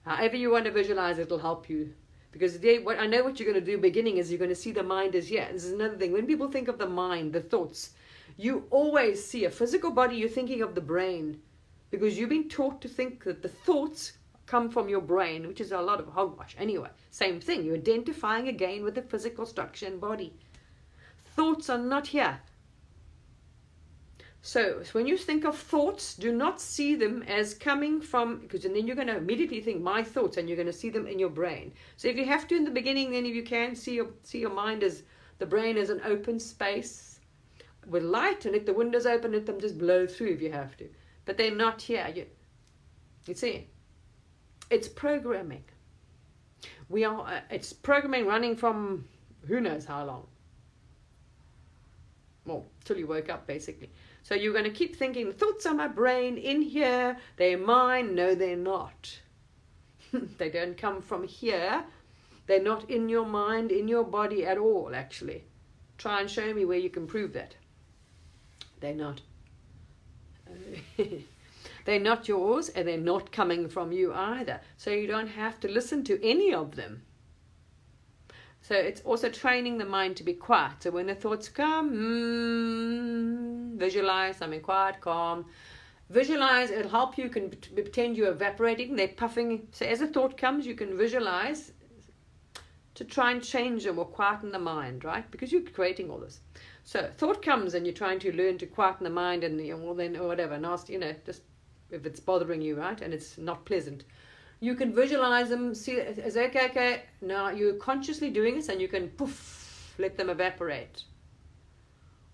However you want to visualize, it'll help you. Because I know what you're going to do beginning is you're going to see the mind as, this is another thing. When people think of the mind, the thoughts, you always see a physical body, you're thinking of the brain. Because you've been taught to think that the thoughts come from your brain, which is a lot of hogwash. Anyway, same thing. You're identifying again with the physical structure and body. Thoughts are not here. So when you think of thoughts, do not see them as coming from, because then you're going to immediately think my thoughts, and you're going to see them in your brain. So if you have to in the beginning, then if you can see your mind as the brain as an open space with light, and let the windows open, let them just blow through if you have to. But they're not here. You see, it's programming. It's programming running from who knows how long. Well, till you woke up, basically. So you're going to keep thinking, the thoughts are my brain, in here, they're mine. No, they're not. They don't come from here. They're not in your mind, in your body at all, actually. Try and show me where you can prove that. They're not. They're not yours, and they're not coming from you either. So you don't have to listen to any of them. So it's also training the mind to be quiet. So when the thoughts come, visualize something quiet, calm. Visualize, it'll help you. Can pretend you're evaporating, they're puffing. So as a thought comes, you can visualize to try and change them or quieten the mind, right? Because you're creating all this. So thought comes and you're trying to learn to quieten the mind, and well, then or whatever, nasty, just if it's bothering you, right? And it's not pleasant. You can visualize them, see as okay, now you're consciously doing this, and you can poof, let them evaporate.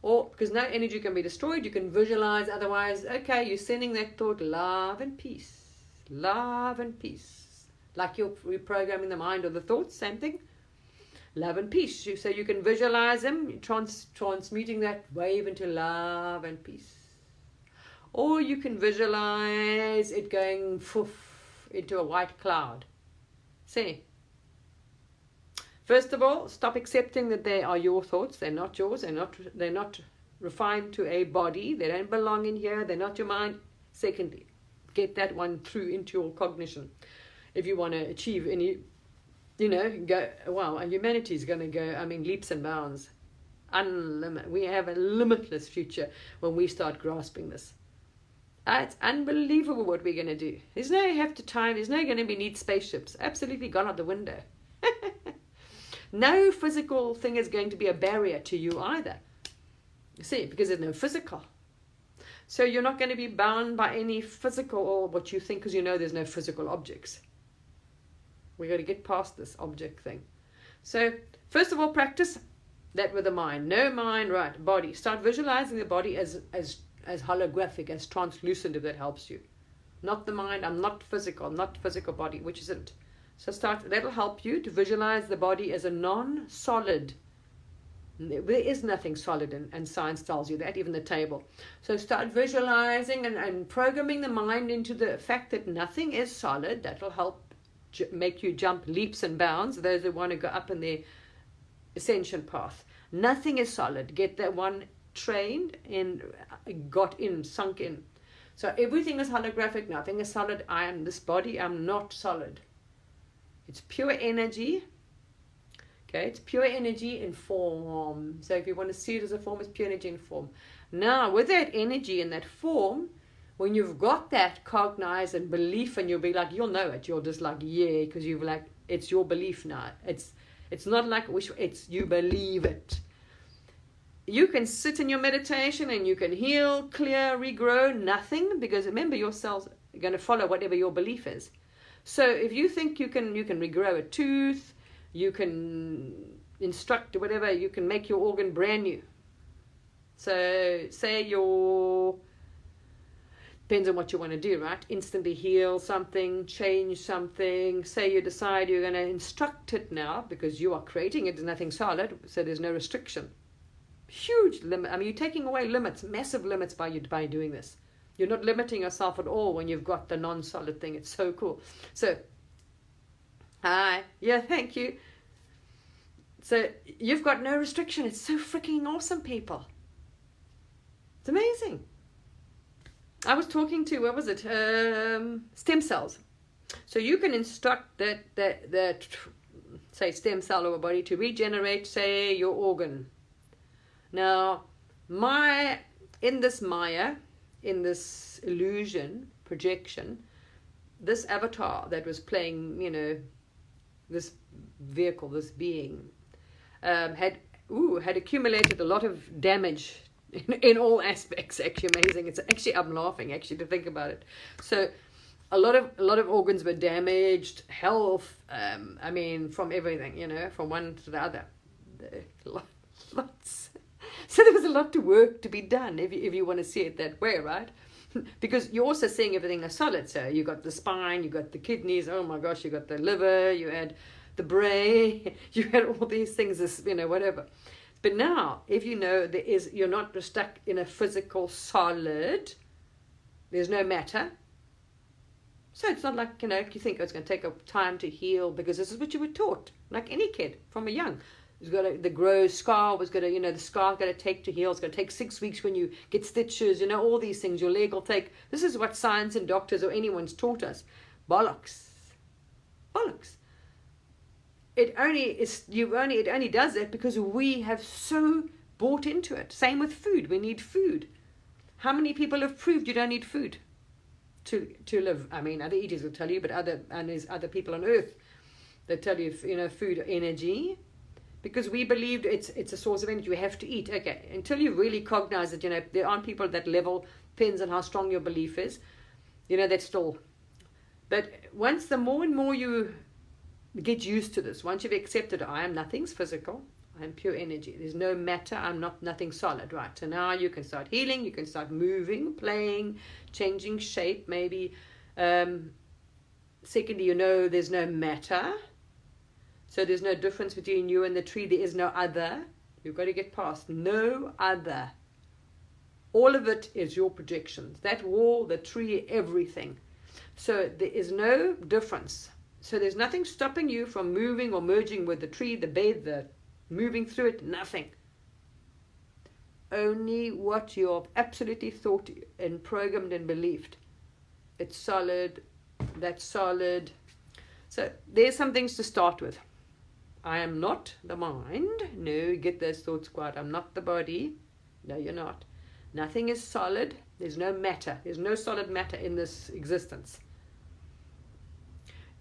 Or, because no energy can be destroyed, you can visualize, otherwise, okay, you're sending that thought, love and peace. Love and peace. Like you're reprogramming the mind or the thoughts, same thing. Love and peace. So you can visualize them, transmuting that wave into love and peace. Or you can visualize it going poof, into a white cloud. See? First of all, stop accepting that they are your thoughts. They're not yours. They're not refined to a body. They don't belong in here. They're not your mind. Secondly, get that one through into your cognition. If you want to achieve any, go, wow, and humanity is going to go, leaps and bounds. We have a limitless future when we start grasping this. It's unbelievable what we're going to do. There's no have to time. There's no going to be need spaceships. Absolutely gone out the window. No physical thing is going to be a barrier to you either. You see, because there's no physical. So you're not going to be bound by any physical or what you think, because there's no physical objects. We've got to get past this object thing. So first of all, practice that with the mind. No mind, right, body. Start visualizing the body as holographic, as translucent, if that helps you. Not the mind, I'm not physical body, which isn't. So that'll help you to visualize the body as a non-solid. There is nothing solid, and science tells you that, even the table. So start visualizing and programming the mind into the fact that nothing is solid. That'll help make you jump leaps and bounds, those who want to go up in their ascension path. Nothing is solid. Get that one trained and sunk in. So everything is holographic, nothing is solid. I am this body, I'm not solid. It's pure energy. Okay, it's pure energy in form. So if you want to see it as a form, it's pure energy in form. Now, with that energy in that form, when you've got that cognized and belief, and you'll be like, you'll know it. You'll just like, yeah, because you've it's your belief now. It's not like it's you believe it. You can sit in your meditation and you can heal, clear, regrow, nothing, because remember, your cells are going to follow whatever your belief is. So if you think you can regrow a tooth, you can instruct whatever, you can make your organ brand new. So say depends on what you want to do, right? Instantly heal something, change something. Say you decide you're going to instruct it now because you are creating it, there's nothing solid, so there's no restriction. Huge limit. You're taking away limits, massive limits by doing this. You're not limiting yourself at all when you've got the non-solid thing. It's so cool. So, hi. Yeah, thank you. So, you've got no restriction. It's so freaking awesome, people. It's amazing. I was talking to, what was it? Stem cells. So, you can instruct that say, stem cell of a body to regenerate, say, your organ. Now, in this Maya, in this illusion, projection, this avatar that was playing, this vehicle, this being, had accumulated a lot of damage in all aspects. Actually, amazing. I'm laughing actually to think about it. So, a lot of organs were damaged, health. From everything, from one to the other, lots. So there was a lot to work to be done if you want to see it that way, right? Because you're also seeing everything as solid. So you got the spine, you got the kidneys, oh my gosh, you got the liver, you had the brain, you had all these things, this, whatever. But now, if you know you're not stuck in a physical solid, there's no matter. So it's not like, you think it's going to take a time to heal, because this is what you were taught, like any kid from a young. The grow scar was going to, the scar going to take to heal. It's going to take 6 weeks when you get stitches, all these things. Your leg will take. This is what science and doctors or anyone's taught us. Bollocks. Bollocks. It only does that because we have so bought into it. Same with food. We need food. How many people have proved you don't need food to live? I mean, other eaters will tell you, but there's other people on earth that tell you, food, energy. Because we believed it's a source of energy. We have to eat. Okay, until you really cognize that, there aren't people at that level, depends on how strong your belief is. That's still. But once the more and more you get used to this, once you've accepted, I am nothing's physical, I am pure energy. There's no matter, I'm not nothing solid, right? So now you can start healing, you can start moving, playing, changing shape, maybe. Secondly, there's no matter. So there's no difference between you and the tree. There is no other. You've got to get past no other. All of it is your projections. That wall, the tree, everything. So there is no difference. So there's nothing stopping you from moving or merging with the tree, the bed, the moving through it, nothing. Only what you have absolutely thought and programmed and believed. It's solid, that's solid. So there's some things to start with. I am not the mind. No, get those thoughts quiet. I'm not the body. No, you're not. Nothing is solid. There's no matter. There's no solid matter in this existence.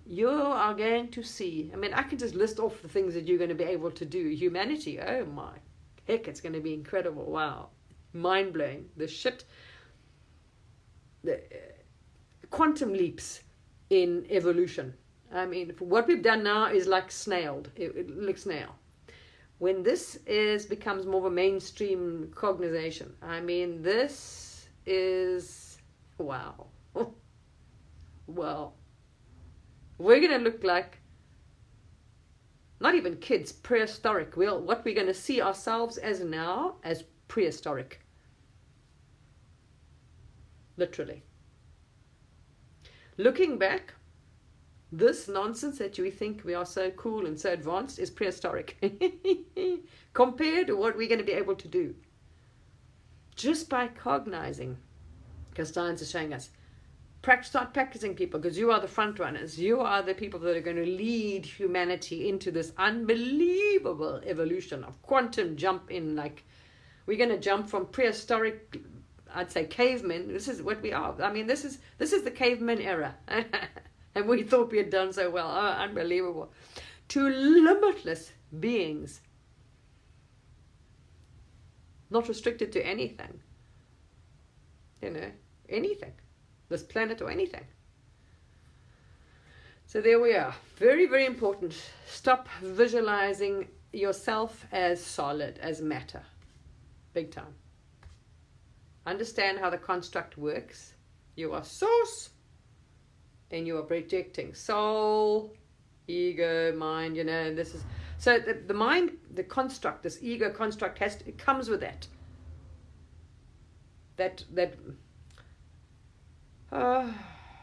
You are going to see. I mean, I can just list off the things that you're going to be able to do. Humanity, oh my heck, it's going to be incredible. Wow. Mind-blowing. The quantum leaps in evolution. I mean, what we've done now is like snailed. It looks snail. When this becomes more of a mainstream cognization, I mean, this is, wow. Well, we're going to look like, not even kids, prehistoric. What we're going to see ourselves as now, as prehistoric. Literally. Looking back, this nonsense that we think we are so cool and so advanced is prehistoric compared to what we're going to be able to do just by cognizing, because science is showing us, start practicing, people, because you are the front runners. You are the people that are going to lead humanity into this unbelievable evolution of quantum jump in. Like, we're going to jump from prehistoric, I'd say cavemen. This is what we are. I mean, this is the caveman era. And we thought we had done so well. Oh, unbelievable. To limitless beings. Not restricted to anything. Anything. This planet or anything. So there we are. Very, very important. Stop visualizing yourself as solid, as matter. Big time. Understand how the construct works. You are source. And you are projecting soul, ego, mind, this is, so the mind, the construct, this ego construct it comes with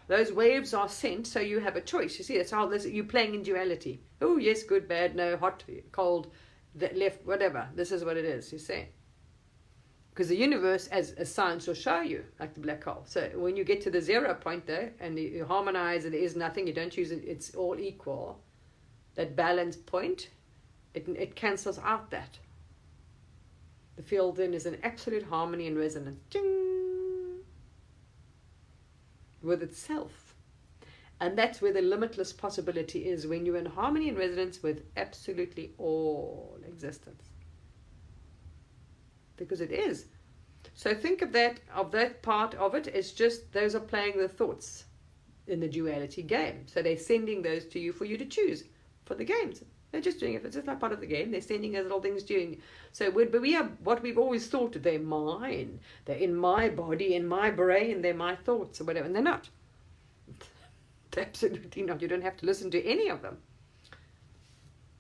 those waves are sent, so you have a choice. You see, that's how you're playing in duality. Oh yes, good, bad, no, hot, cold, left, whatever. This is what it is, you see. Because the universe, as science will show you, like the black hole. So when you get to the 0 point, though, and you harmonize and there is nothing, you don't choose it, it's all equal, that balance point, it cancels out that. The field then is an absolute harmony and resonance. Ding! With itself. And that's where the limitless possibility is, when you're in harmony and resonance with absolutely all existence. Because it is. So think of that part of it as just those are playing the thoughts in the duality game. So they're sending those to you for you to choose for the games. They're just doing it. It's just like part of the game. They're sending those little things to you. So but we have what we've always thought, they're mine. They're in my body, in my brain, they're my thoughts or whatever. And they're not. They're absolutely not. You don't have to listen to any of them.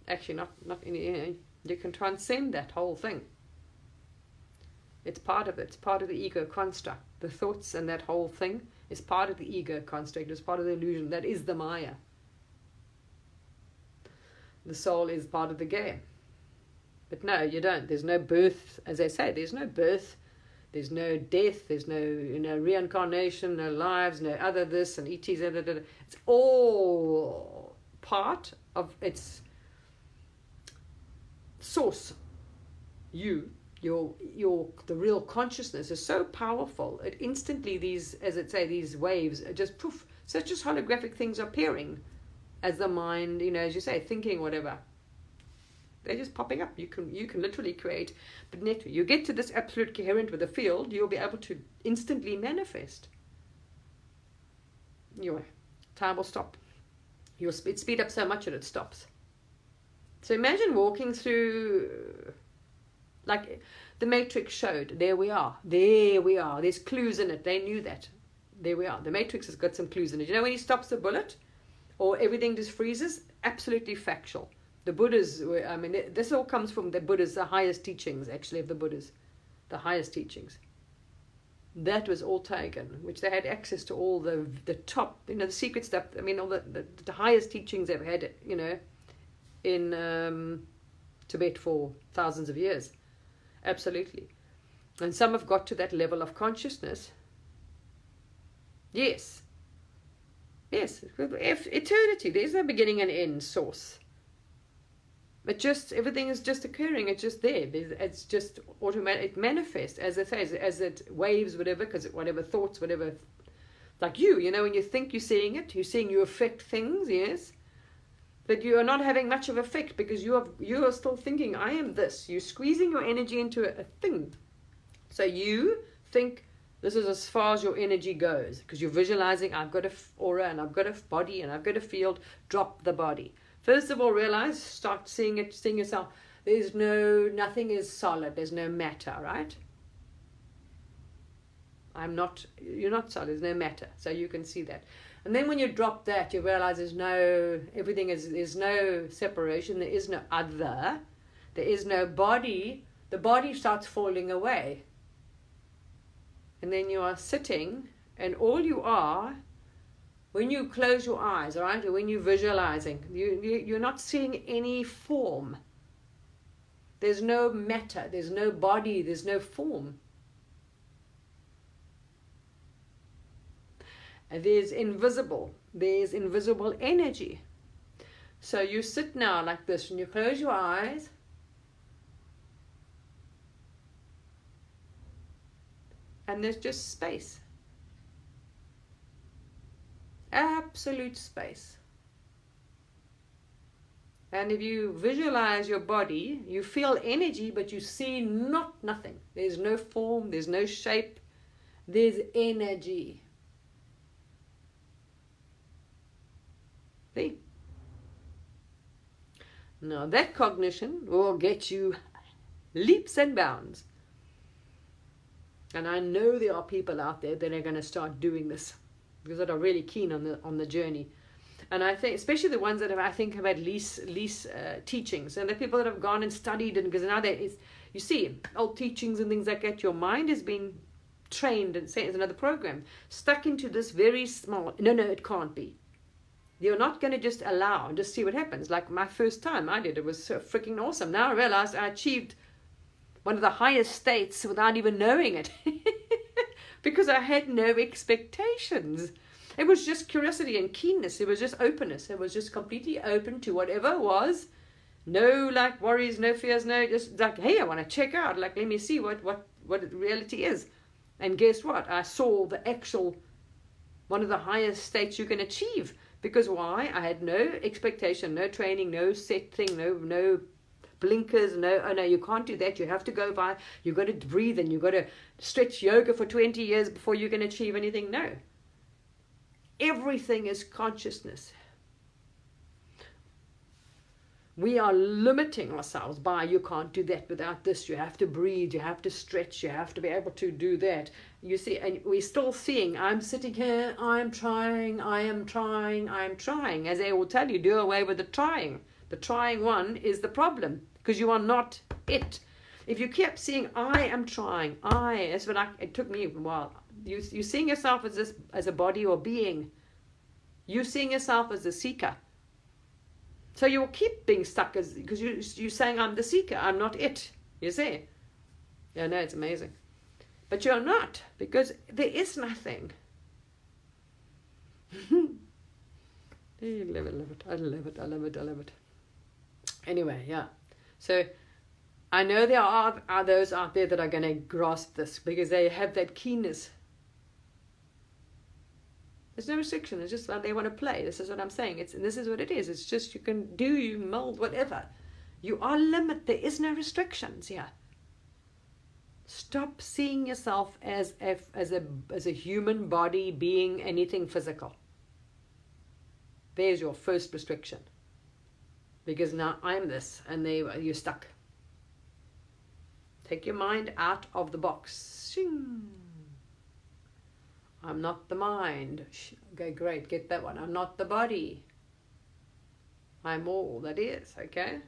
Actually, not any. You can transcend that whole thing. It's part of it. It's part of the ego construct. The thoughts and that whole thing is part of the ego construct. It's part of the illusion. That is the Maya. The soul is part of the game. But no, you don't. There's no birth, as they say. There's no birth. There's no death. There's no reincarnation, no lives, no other this and ETs. It's all part of its source. The real consciousness is so powerful. It instantly, these waves are just poof. So it's just holographic things appearing as the mind, as you say, thinking, whatever. They're just popping up. You can literally create. But you get to this absolute coherent with the field, you'll be able to instantly manifest. Your time will stop. You'll speed up so much that it stops. So imagine walking through, like the Matrix showed. There we are. There's clues in it. They knew that. There we are. The Matrix has got some clues in it. When he stops the bullet, or everything just freezes, absolutely factual. The Buddhas, this all comes from the Buddhas, the highest teachings, actually, of the Buddhas. The highest teachings. That was all taken, which they had access to all the top, the secret stuff. All the highest teachings they've had, in Tibet for thousands of years. Absolutely. And some have got to that level of consciousness. Yes. Eternity. There's no beginning and end source. Everything is just occurring. It's just there. It's just automatic. It manifests, as it says, as it waves, whatever, because whatever thoughts, whatever, like when you think you're seeing it, you affect things, yes, but you are not having much of effect because you are still thinking, I am this. You're squeezing your energy into a thing. So you think this is as far as your energy goes because you're visualizing, I've got an aura and I've got a body and I've got a field. Drop the body. First of all, realize, start seeing yourself. Nothing is solid. There's no matter, right? You're not solid. There's no matter. So you can see that. And then when you drop that, you realize there's no separation. There is no other. There is no body. The body starts falling away. And then you are sitting, and all you are, when you close your eyes, right, or when you're visualizing, you're not seeing any form. There's no matter, there's no body, there's no form. And there's invisible energy. So you sit now like this, and you close your eyes, and there's just space. Absolute space. And if you visualize your body, you feel energy, but you see nothing. There's no form, there's no shape, there's energy. See? Now that cognition will get you leaps and bounds. And I know there are people out there that are going to start doing this, because that are really keen on the journey. And I think, especially the ones that have had least teachings, and the people that have gone and studied, and because now you see old teachings and things like that, your mind has been trained, and say it's another program, stuck into this very small, no, it can't be. You're not going to just allow and just see what happens. Like my first time I did, it was so freaking awesome. Now I realized I achieved one of the highest states without even knowing it. Because I had no expectations. It was just curiosity and keenness. It was just openness. It was just completely open to whatever was. No worries, no fears, no, just like, hey, I want to check out. Like, let me see what reality is. And guess what? I saw the actual, one of the highest states you can achieve. Because why? I had no expectation, no training, no set thing, no blinkers, no, you can't do that. You have to go by, you've got to breathe, and you've got to stretch yoga for 20 years before you can achieve anything. No. Everything is consciousness. We are limiting ourselves by, you can't do that without this, you have to breathe, you have to stretch, you have to be able to do that. You see, and we're still seeing, I'm sitting here, I'm trying. As they will tell you, do away with the trying. The trying one is the problem, because you are not it. If you kept seeing, I am trying, that's what it took me a while. You seeing yourself as a body or being. You seeing yourself as a seeker. So you'll keep being stuck because you're saying, I'm the seeker, I'm not it. You see? Yeah, no, it's amazing. But you're not, because there is nothing. I love it. I love it. Anyway, yeah. So I know there are those out there that are going to grasp this because they have that keenness. There's no restriction. It's just they want to play. This is what I'm saying. This is what it is. It's just you can mold whatever. You are limited. There is no restrictions here. Stop seeing yourself as a human body being anything physical. There's your first restriction. Because now I'm this, and you're stuck. Take your mind out of the box. Shing. I'm not the mind. Okay, great, get that one. I'm not the body. I'm all that is, okay?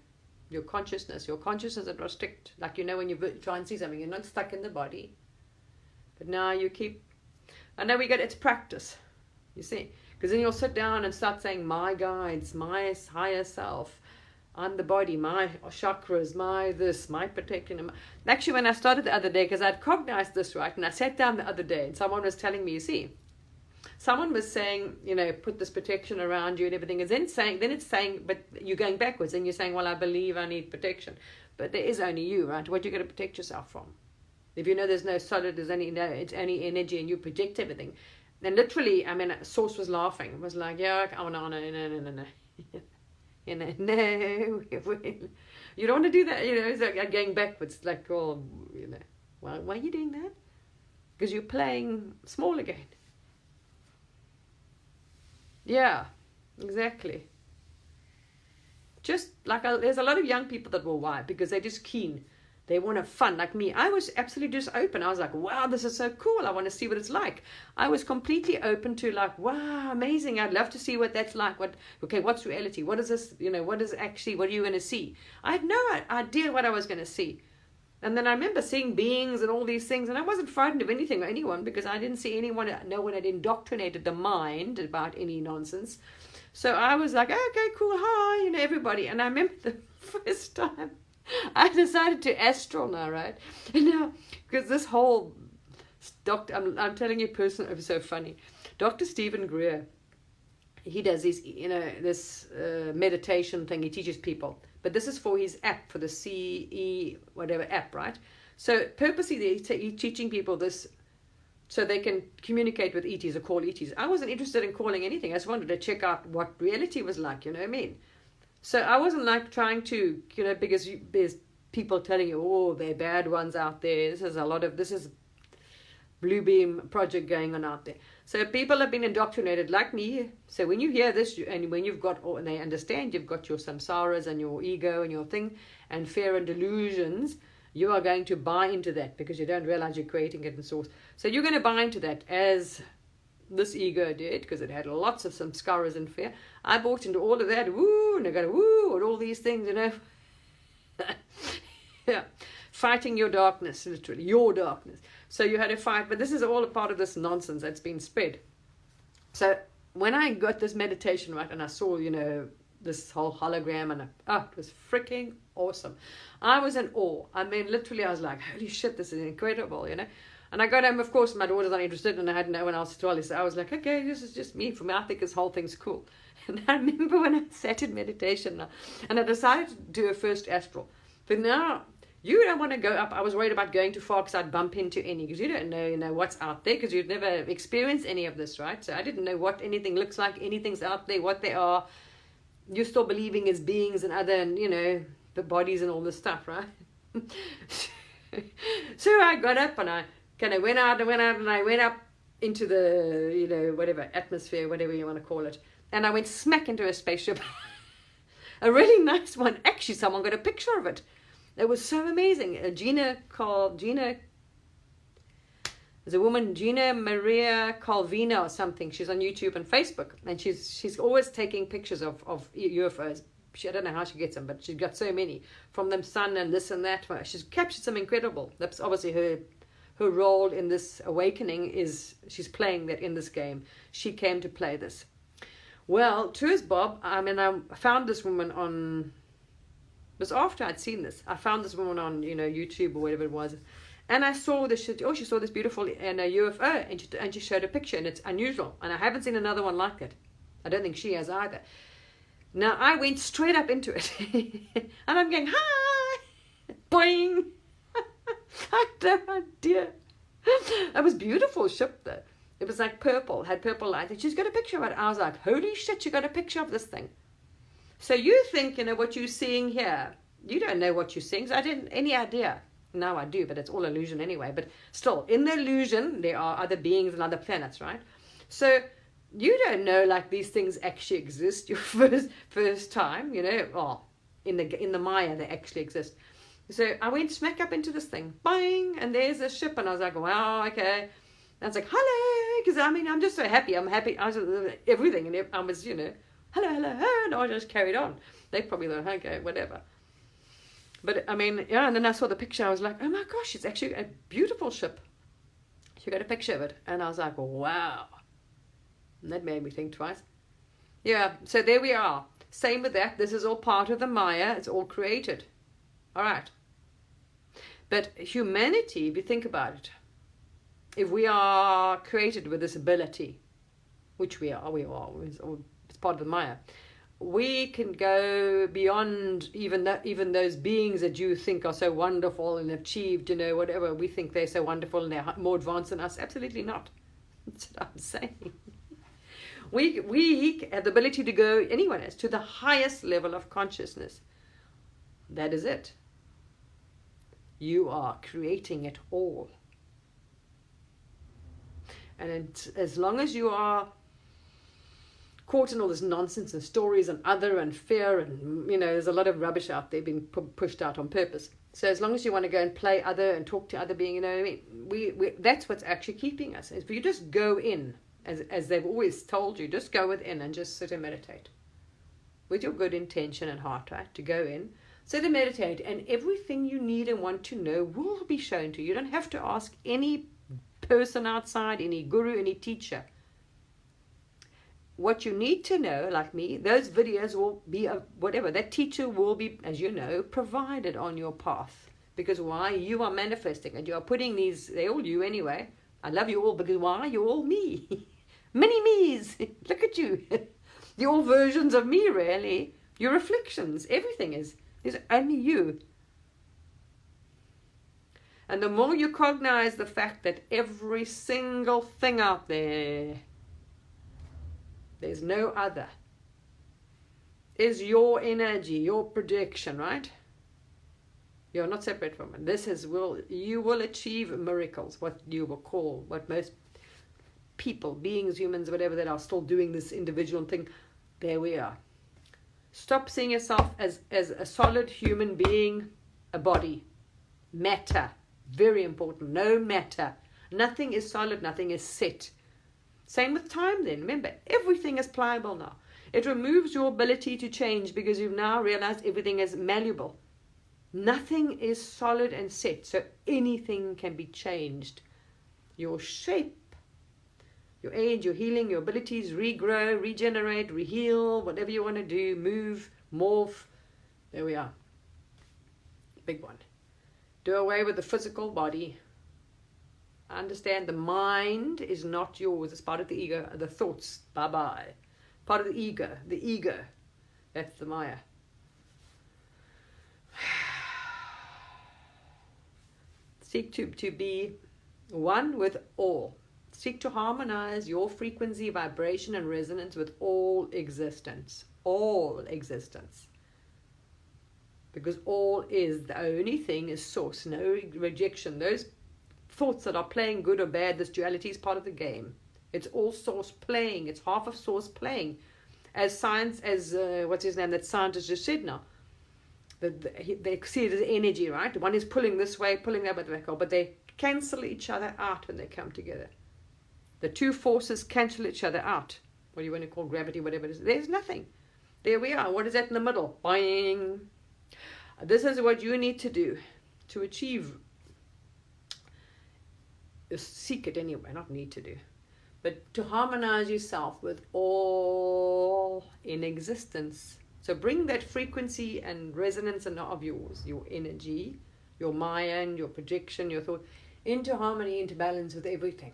Your consciousness is restrict. Like, when you try and see something, you're not stuck in the body. But now you keep, I know it's practice, you see. Because then you'll sit down and start saying, my guides, my higher self, I'm the body, my chakras, my this, my protection. Actually, when I started the other day, because I'd cognized this, right, and I sat down the other day, and someone was telling me, you see, someone was saying, put this protection around you and everything, and then it's saying, but you're going backwards, and you're saying, well, I believe I need protection. But there is only you, right? What are you going to protect yourself from? If you know there's no solid, it's only energy, and you project everything. And literally, Source was laughing. It was like, yeah, oh, no. No, you don't want to do that. It's like going backwards. Like, oh, why are you doing that? Because you're playing small again. Yeah, exactly. Just like there's a lot of young people that will why, because they're just keen. They want to have fun. Like me, I was absolutely just open. I was like, wow, this is so cool. I want to see what it's like. I was completely open to like, wow, amazing. I'd love to see what that's like. What's reality? What is this? What are you going to see? I had no idea what I was going to see. And then I remember seeing beings and all these things, and I wasn't frightened of anything or anyone because I didn't see no one had indoctrinated the mind about any nonsense. So I was like, okay, cool, hi, everybody. And I remember the first time I decided to astral now, right? Now, because this whole doctor, I'm telling you personally, it was so funny. Dr. Stephen Greer, he does these, this meditation thing. He teaches people. But this is for his app, for the CE whatever app, right? So purposely he's teaching people this so they can communicate with ETs or call ETs. I wasn't interested in calling anything. I just wanted to check out what reality was like, you know what I mean? So I wasn't like trying to, because there's people telling you, oh, they're bad ones out there. This is Blue Beam project going on out there. So people have been indoctrinated like me. So when you hear this, and when you've got, and they understand you've got your samsaras and your ego and your thing, and fear and delusions, you are going to buy into that because you don't realize you're creating it in source. So you're going to buy into that as this ego did, because it had lots of samskaras and fear. I bought into all of that, woo, and I got woo, and all these things, yeah, fighting your darkness, literally, your darkness. So you had to fight, but this is all a part of this nonsense that's been spread. So when I got this meditation right, and I saw, this whole hologram, and it was freaking awesome. I was in awe. Literally, I was like, holy shit, this is incredible, And I got home, of course, my daughter's not interested, and I had no one else to tell her. So I was like, okay, this is just me. For me, I think this whole thing's cool. And I remember when I sat in meditation now, and I decided to do a first astral. But now, you don't want to go up. I was worried about going too far because I'd bump into any, because you don't know, what's out there, because you've never experienced any of this, right? So I didn't know what anything looks like, anything's out there, what they are. You're still believing as beings and other, and, the bodies and all this stuff, right? So I got up and I kind of went out, and I went up into the, whatever, atmosphere, whatever you want to call it. And I went smack into a spaceship. A really nice one. Actually, someone got a picture of it. It was so amazing. Gina, there's a woman, Gina Maria Calvino or something. She's on YouTube and Facebook. And she's always taking pictures of UFOs. I don't know how she gets them, but she's got so many from them, sun and this and that. She's captured some incredible. That's obviously her role in this awakening, is she's playing that in this game. She came to play this. Well, truth, Bob, I mean, I found this woman on, it was after I'd seen this. I found this woman on, YouTube or whatever it was. And I saw this, she saw this beautiful UFO, and she showed a picture, and it's unusual. And I haven't seen another one like it. I don't think she has either. Now, I went straight up into it. And I'm going, hi, boing. I had no idea. It was beautiful ship, though. It was like purple, had purple light. And she's got a picture of it. I was like, holy shit, you got a picture of this thing. So you think, what you're seeing here, you don't know what you're seeing. So I didn't any idea. Now I do, but it's all illusion anyway. But still, in the illusion, there are other beings and other planets, right? So you don't know, like, these things actually exist. Your first time, well, in the Maya, they actually exist. So I went smack up into this thing, bang, and there's a ship, and I was like, wow, okay. And I was like, hello, because I'm just so happy. I'm happy. I was everything, and I was, hello, and I just carried on. They probably thought, okay, whatever. But yeah, and then I saw the picture. I was like, oh my gosh, it's actually a beautiful ship. She got a picture of it, and I was like, wow. And that made me think twice. Yeah, so there we are. Same with that. This is all part of the Maya. It's all created. All right. But humanity, if you think about it, if we are created with this ability, which we are, it's part of the Maya, we can go beyond even those beings that you think are so wonderful and achieved, whatever. We think they're so wonderful and they're more advanced than us. Absolutely not. That's what I'm saying. We have the ability to go, anyone has, to the highest level of consciousness. That is it. You are creating it all. And as long as you are caught in all this nonsense and stories and other and fear and, there's a lot of rubbish out there being pushed out on purpose. So as long as you want to go and play other and talk to other beings, we that's what's actually keeping us. If you just go in, as they've always told you, just go within and just sit and meditate. With your good intention and heart, right? To go in, sit and meditate, and everything you need and want to know will be shown to you. You don't have to ask any person outside, any guru, any teacher. What you need to know, like me, those videos will be, whatever, that teacher will be, as you know, provided on your path. Because why? You are manifesting, and you are putting these, they're all you anyway. I love you all, because why? You're all me. Many me's. Look at you. You're all versions of me, really. Your reflections, everything is only you. And the more you cognize the fact that every single thing out there, there's no other, is your energy, your projection, right? You're not separate from it. You will achieve miracles, what you will call, what most people, beings, humans, whatever, that are still doing this individual thing. There we are. Stop seeing yourself as a solid human being, a body. Matter. Very important. No matter. Nothing is solid. Nothing is set. Same with time then. Remember, everything is pliable now. It removes your ability to change because you've now realized everything is malleable. Nothing is solid and set. So anything can be changed. Your shape, your age, your healing, your abilities, regrow, regenerate, reheal, whatever you want to do, move, morph. There we are. Big one. Do away with the physical body. Understand the mind is not yours. It's part of the ego. The thoughts, bye-bye. Part of the ego. The ego. That's the Maya. Seek to be one with all. Seek to harmonize your frequency, vibration, and resonance with all existence. All existence. Because all is, the only thing is source. No rejection. Those thoughts that are playing good or bad, this duality is part of the game. It's all source playing. It's half of source playing. As science, what's his name, that scientist just said now. They see it as energy, right? One is pulling this way, pulling that way, but they cancel each other out when they come together. The two forces cancel each other out. What do you want to call gravity, whatever it is. There's nothing. There we are. What is that in the middle? Boing. This is what you need to do to achieve, seek it anyway, not need to do, but to harmonize yourself with all in existence. So bring that frequency and resonance of yours, your energy, your mind, your projection, your thought, into harmony, into balance with everything.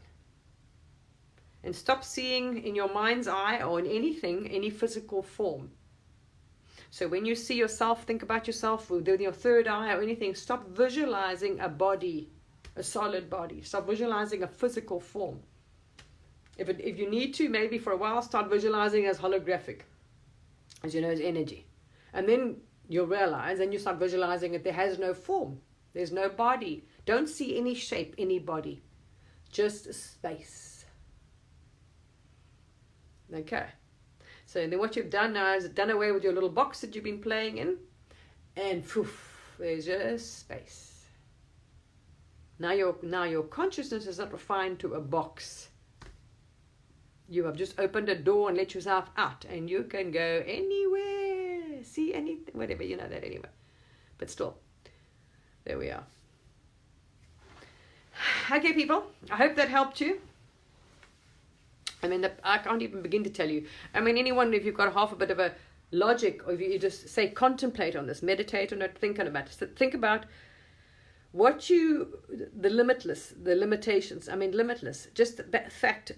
And stop seeing in your mind's eye or in anything, any physical form. So when you see yourself, think about yourself with your third eye or anything, stop visualizing a body, a solid body. Stop visualizing a physical form. If you need to, maybe for a while, start visualizing as holographic, as you know, as energy. And then you'll realize, and you start visualizing it, there has no form. There's no body. Don't see any shape, any body. Just space. Okay. So then what you've done now is done away with your little box that you've been playing in. And poof, there's just space. Now your consciousness is not refined to a box. You have just opened a door and let yourself out. And you can go anywhere. See anything, whatever, you know that anyway. But still, there we are. Okay, people, I hope that helped you. I mean, I can't even begin to tell you. I mean, anyone, if you've got half a bit of a logic, or if you just say contemplate on this, meditate on it, think about it. So think about the limitless, the limitations. I mean, limitless. Just the fact,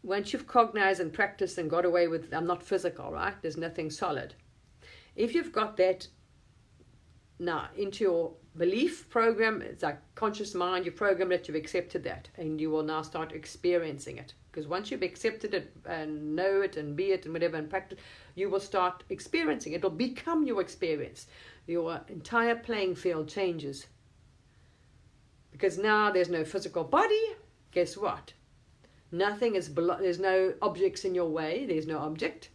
once you've cognized and practiced and got away with, I'm not physical, right? There's nothing solid. If you've got that now into your belief program, it's like conscious mind, you program that, you've accepted that, and you will now start experiencing it. Because once you've accepted it and know it and be it and whatever and practice, you will start experiencing it. It'll become your experience. Your entire playing field changes. Because now there's no physical body. Guess what? Nothing is there's no objects in your way. There's no object.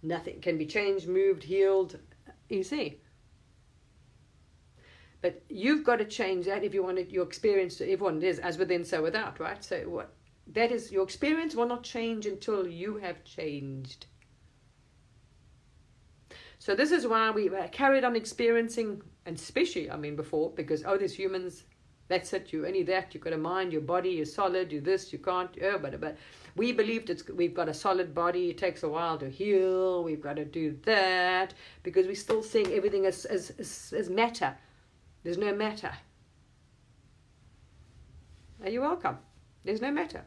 Nothing can be changed, moved, healed. You see. But you've got to change that if you want your experience to, everyone is as within, so without, right? So what? That is, your experience will not change until you have changed. So this is why we carried on experiencing, and especially, I mean, before, because, oh, there's humans, that's it, you only that, you've got a mind, your body is solid, you this, you can't, but we believed we've got a solid body, it takes a while to heal, we've got to do that, because we're still seeing everything as matter. There's no matter. Are you welcome? There's no matter.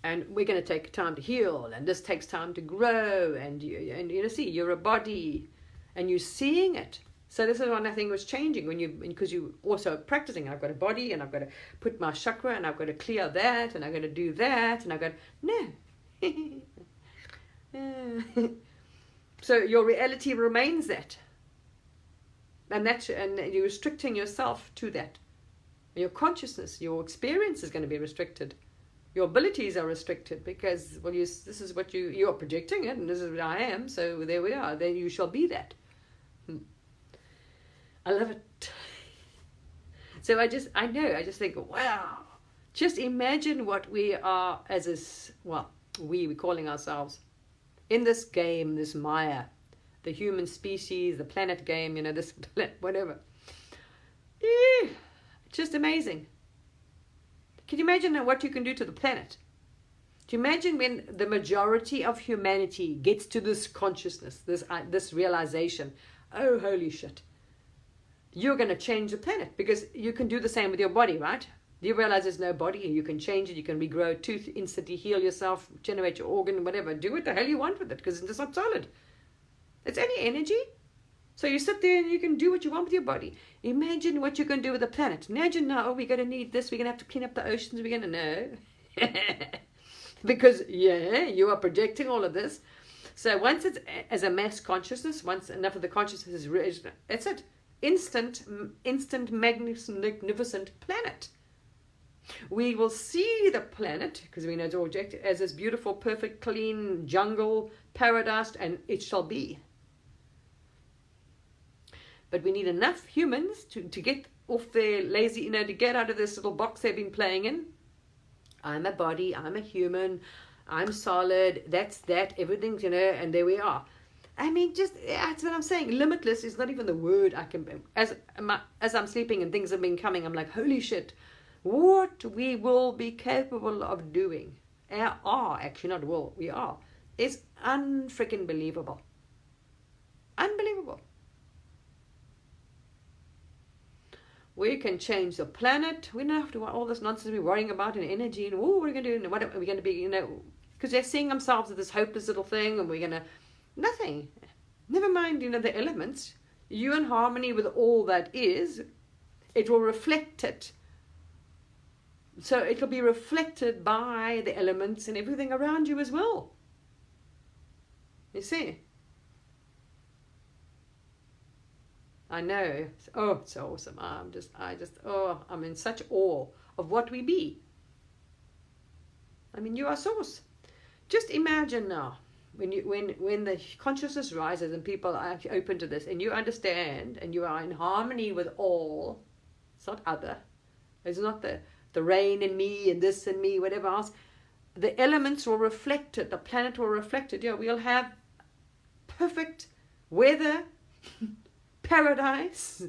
And we're going to take time to heal, and this takes time to grow, and you see, you're a body, and you're seeing it. So this is when nothing was changing, because you also practicing. I've got a body, and I've got to put my chakra, and I've got to clear that, and I've got to do that, and I've got no. So your reality remains that, and you're restricting yourself to that. Your consciousness, your experience is going to be restricted. Your abilities are restricted because, well, this is what you are projecting it, and this is what I am, so there we are. Then you shall be that. I love it. So I just think, wow. Just imagine what we are we're calling ourselves in this game, this Maya, the human species, the planet game, this whatever. Just amazing. Can you imagine what you can do to the planet? Do you imagine when the majority of humanity gets to this consciousness, this realization, oh, holy shit, you're going to change the planet, because you can do the same with your body, right? You realize there's no body, you can change it, you can regrow a tooth, instantly heal yourself, generate your organ, whatever. Do what the hell you want with it, because it's not solid. It's only energy. So you sit there and you can do what you want with your body. Imagine what you can do with the planet. Imagine now, we're going to need this, we're going to have to clean up the oceans, we're going to know. Because, you are projecting all of this. So once it's as a mass consciousness, once enough of the consciousness is raised, that's it. Instant, magnificent planet. We will see the planet, because we know it's object, as this beautiful, perfect, clean jungle, paradise, and it shall be. But we need enough humans to get off their lazy, to get out of this little box they've been playing in. I'm a body, I'm a human, I'm solid, that's that, everything's, and there we are. I mean, just, that's what I'm saying. Limitless is not even the word I can, as I'm sleeping and things have been coming, I'm like, holy shit, what we will be capable of doing, actually not will, we are, is unfreaking believable. Unbelievable. We can change the planet. We don't have to all this nonsense we're worrying about and energy and what are we going to do and what are we going to be, because they're seeing themselves as this hopeless little thing and we're going to, nothing. Never mind, the elements. You in harmony with all that is, it will reflect it. So it'll be reflected by the elements and everything around you as well. You see? I know. Oh, it's so awesome. I'm in such awe of what we be. I mean, you are source. Just imagine now, when the consciousness rises and people are actually open to this, and you understand, and you are in harmony with all. It's not other. It's not the rain in me and this and me, whatever else. The elements will reflect it. The planet will reflect it. Yeah, we'll have perfect weather. Paradise,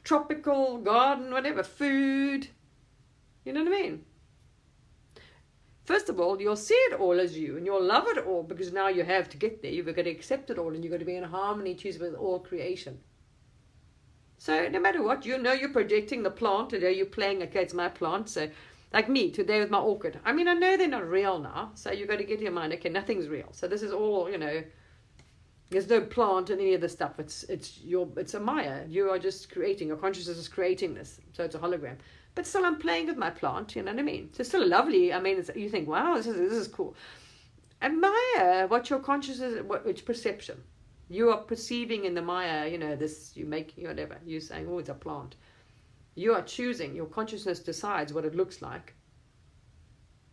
tropical garden, whatever, food, you know what I mean? First of all, you'll see it all as you, and you'll love it all, because now you have to get there. You've got to accept it all, and you've got to be in harmony, choose with all creation. So no matter what, you're projecting the plant, today you're playing, okay, it's my plant, so like me, today with my orchid. I mean, I know they're not real now, so you've got to get your mind, okay, nothing's real. So this is all, there's no plant in any of this stuff. It's a Maya. You are just creating. Your consciousness is creating this. So it's a hologram. But still, I'm playing with my plant. You know what I mean? So it's still lovely. I mean, you think, wow, this is cool. Admire what your consciousness, which perception you are perceiving in the Maya. This you make whatever you're saying. Oh, it's a plant. You are choosing. Your consciousness decides what it looks like.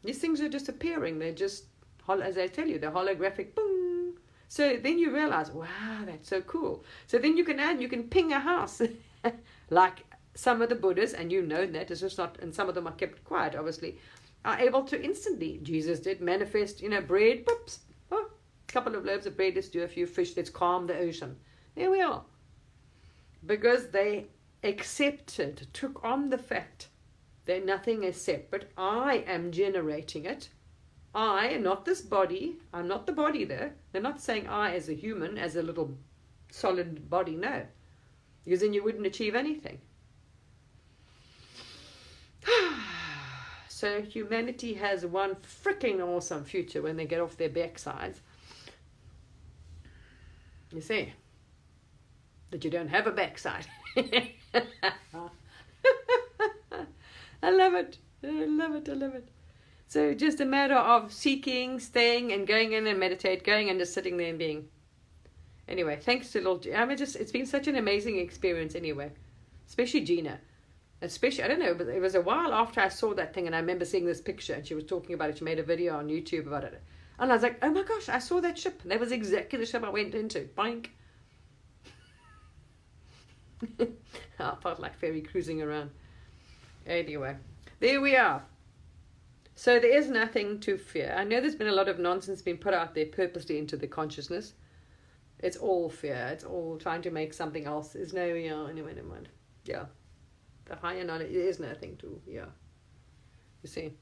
These things are just appearing. They're just, as I tell you, they're holographic. Boom. So then you realize, wow, that's so cool. So then you can ping a house like some of the Buddhas, and that it's just not, and some of them are kept quiet, obviously, are able to instantly, Jesus did, manifest, bread, whoops, a couple of loaves of bread, let's do a few fish, let's calm the ocean. There we are. Because they accepted, took on the fact that nothing is separate. I am generating it. I, not this body, I'm not the body there. They're not saying I as a human, as a little solid body, no. Because then you wouldn't achieve anything. So humanity has one freaking awesome future when they get off their backsides. You see, that you don't have a backside. I love it. I love it. I love it. So just a matter of seeking, staying, and going in and meditate, going and just sitting there and being. Anyway, thanks to Lord. It's been such an amazing experience anyway. Especially Gina. Especially, I don't know, but it was a while after I saw that thing, and I remember seeing this picture, and she was talking about it. She made a video on YouTube about it. And I was like, oh my gosh, I saw that ship. That was exactly the ship I went into. Boink. I felt like ferry cruising around. Anyway, there we are. So there is nothing to fear. I know there's been a lot of nonsense being put out there purposely into the consciousness. It's all fear. It's all trying to make something else. There's no, anyway, never mind. Yeah. The higher knowledge, there is nothing to, You see.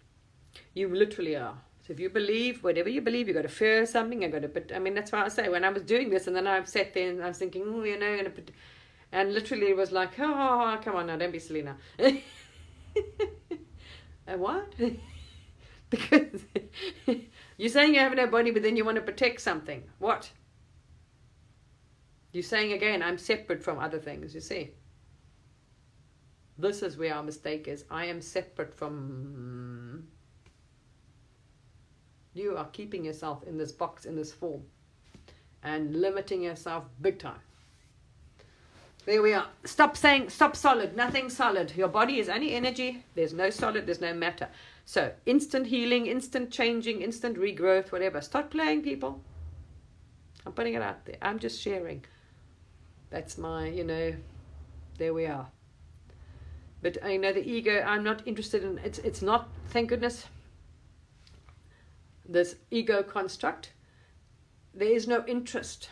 You literally are. So if you believe, whatever you believe, you've got to fear something. That's why I say, when I was doing this, and then I sat there and I was thinking, and literally it was like, oh, come on now, don't be silly now. What? Because you're saying you have no body, but then you want to protect something. What? You're saying again, I'm separate from other things, you see. This is where our mistake is. I am separate from... You are keeping yourself in this box, in this form, and limiting yourself big time. There we are. Stop saying, stop solid, nothing solid. Your body is only energy. There's no solid, there's no matter. So, instant healing, instant changing, instant regrowth, whatever. Start playing, people. I'm putting it out there. I'm just sharing. That's my, there we are. But, the ego, I'm not interested in, it's not, thank goodness. this ego construct, there is no interest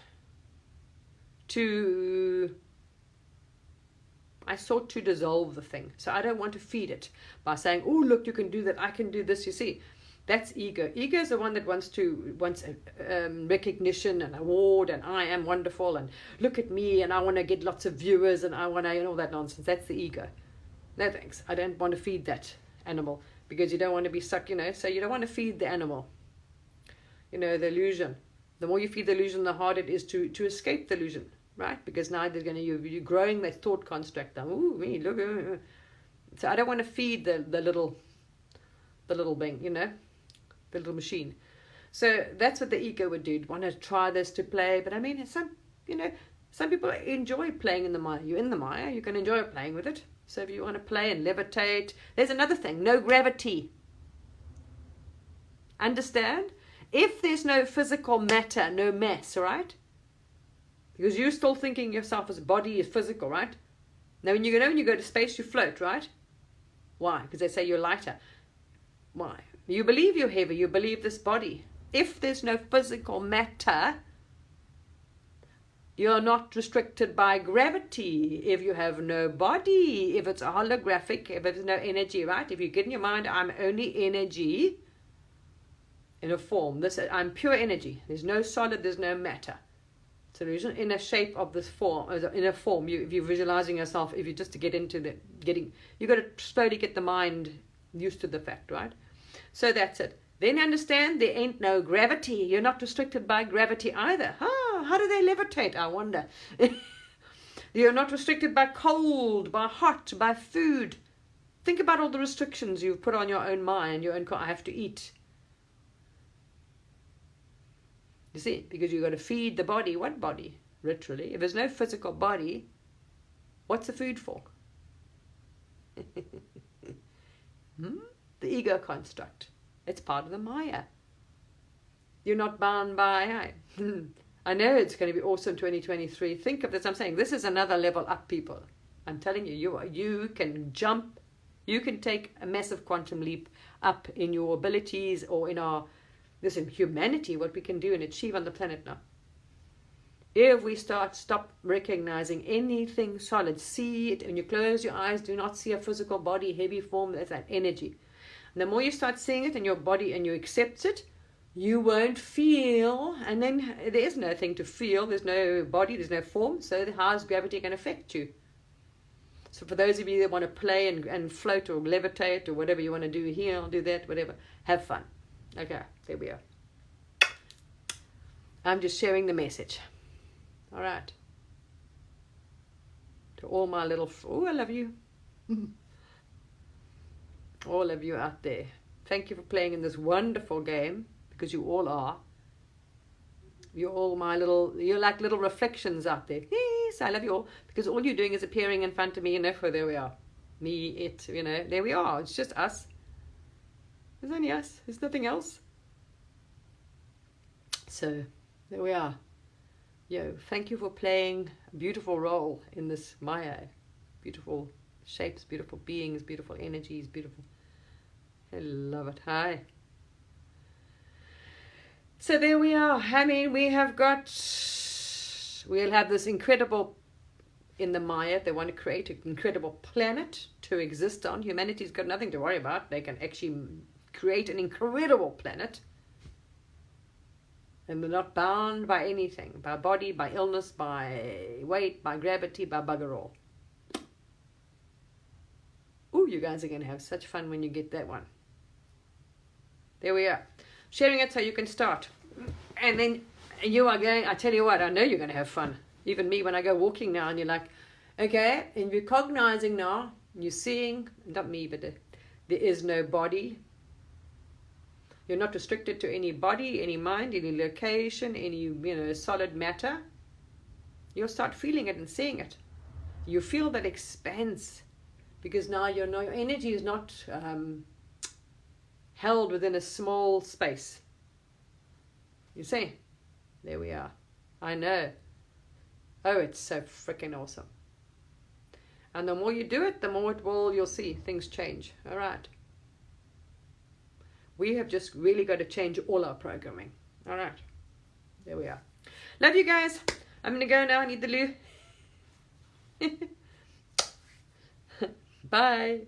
to, I sought to dissolve the thing. So I don't want to feed it by saying, oh, look, you can do that, I can do this, you see. That's ego. Ego is the one that wants recognition and award, and I am wonderful, and look at me, and I want to get lots of viewers, and I want to, and all that nonsense. That's the ego. No thanks. I don't want to feed that animal, because you don't want to be stuck, so you don't want to feed the animal, the illusion. The more you feed the illusion, the harder it is to escape the illusion, right? Because now you're growing that thought construct. Ooh, me, look. So I don't want to feed the little thing, the little machine. So that's what the ego would do. Want to try this, to play, but I mean, some people enjoy playing in the Maya. You're in the Maya, you can enjoy playing with it. So if you want to play and levitate, there's another thing, no gravity. Understand? If there's no physical matter, no mass, right? Because you're still thinking yourself as a body is physical, right? Now when you go to space, you float, right? Why? Because they say you're lighter. Why? You believe you're heavy, you believe this body. If there's no physical matter, you're not restricted by gravity. If you have no body, if it's a holographic, if there's no energy, right? If you get in your mind, I'm only energy in a form. I'm pure energy. There's no solid, there's no matter. So there's in a shape of this form, in a form. If you're visualizing yourself, if you just to get into you got to slowly get the mind used to the fact, right? So that's it. Then understand there ain't no gravity. You're not restricted by gravity either. How do they levitate, I wonder? You're not restricted by cold, by hot, by food. Think about all the restrictions you've put on your own mind, I have to eat. You see, because you've got to feed the body. What body? Literally. If there's no physical body, what's the food for? The ego construct. It's part of the Maya. You're not bound by, I know it's going to be awesome 2023. Think of this. I'm saying this is another level up, people. I'm telling you, you can jump, you can take a massive quantum leap up in your abilities or in humanity, what we can do and achieve on the planet now. If we stop recognizing anything solid, see it, and you close your eyes, do not see a physical body, heavy form, that's that energy. And the more you start seeing it in your body and you accept it, you won't feel, and then there is nothing to feel, there's no body, there's no form, so how is gravity going to affect you? So for those of you that want to play and float or levitate or whatever you want to do here, do that, whatever, have fun. Okay, there we are. I'm just sharing the message. All right. To all my little, I love you. All of you out there. Thank you for playing in this wonderful game, because you all are. You're all you're like little reflections out there. Yes, I love you all, because all you're doing is appearing in front of me, there we are. Me, it, there we are. It's just us. There's only us. There's nothing else. So, there we are. Thank you for playing a beautiful role in this Maya. Beautiful shapes, beautiful beings, beautiful energies, beautiful. I love it. Hi. So there we are. I mean, we'll have this incredible, in the Maya, they want to create an incredible planet to exist on. Humanity's got nothing to worry about. They can actually create an incredible planet. And we're not bound by anything, by body, by illness, by weight, by gravity, by bugger all. Ooh, you guys are going to have such fun when you get that one. There we are. Sharing it so you can start. And then you are going, I tell you what, I know you're going to have fun. Even me, when I go walking now and you're like, okay, and you're cognizing now, you're seeing, not me, but there is no body. You're not restricted to any body, any mind, any location, any, solid matter. You'll start feeling it and seeing it. You feel that expanse, because now your energy is not held within a small space. You see? There we are. I know. Oh, it's so freaking awesome. And the more you do it, the more you'll see things change. All right. We have just really got to change all our programming. All right. There we are. Love you guys. I'm going to go now. I need the loo. Bye.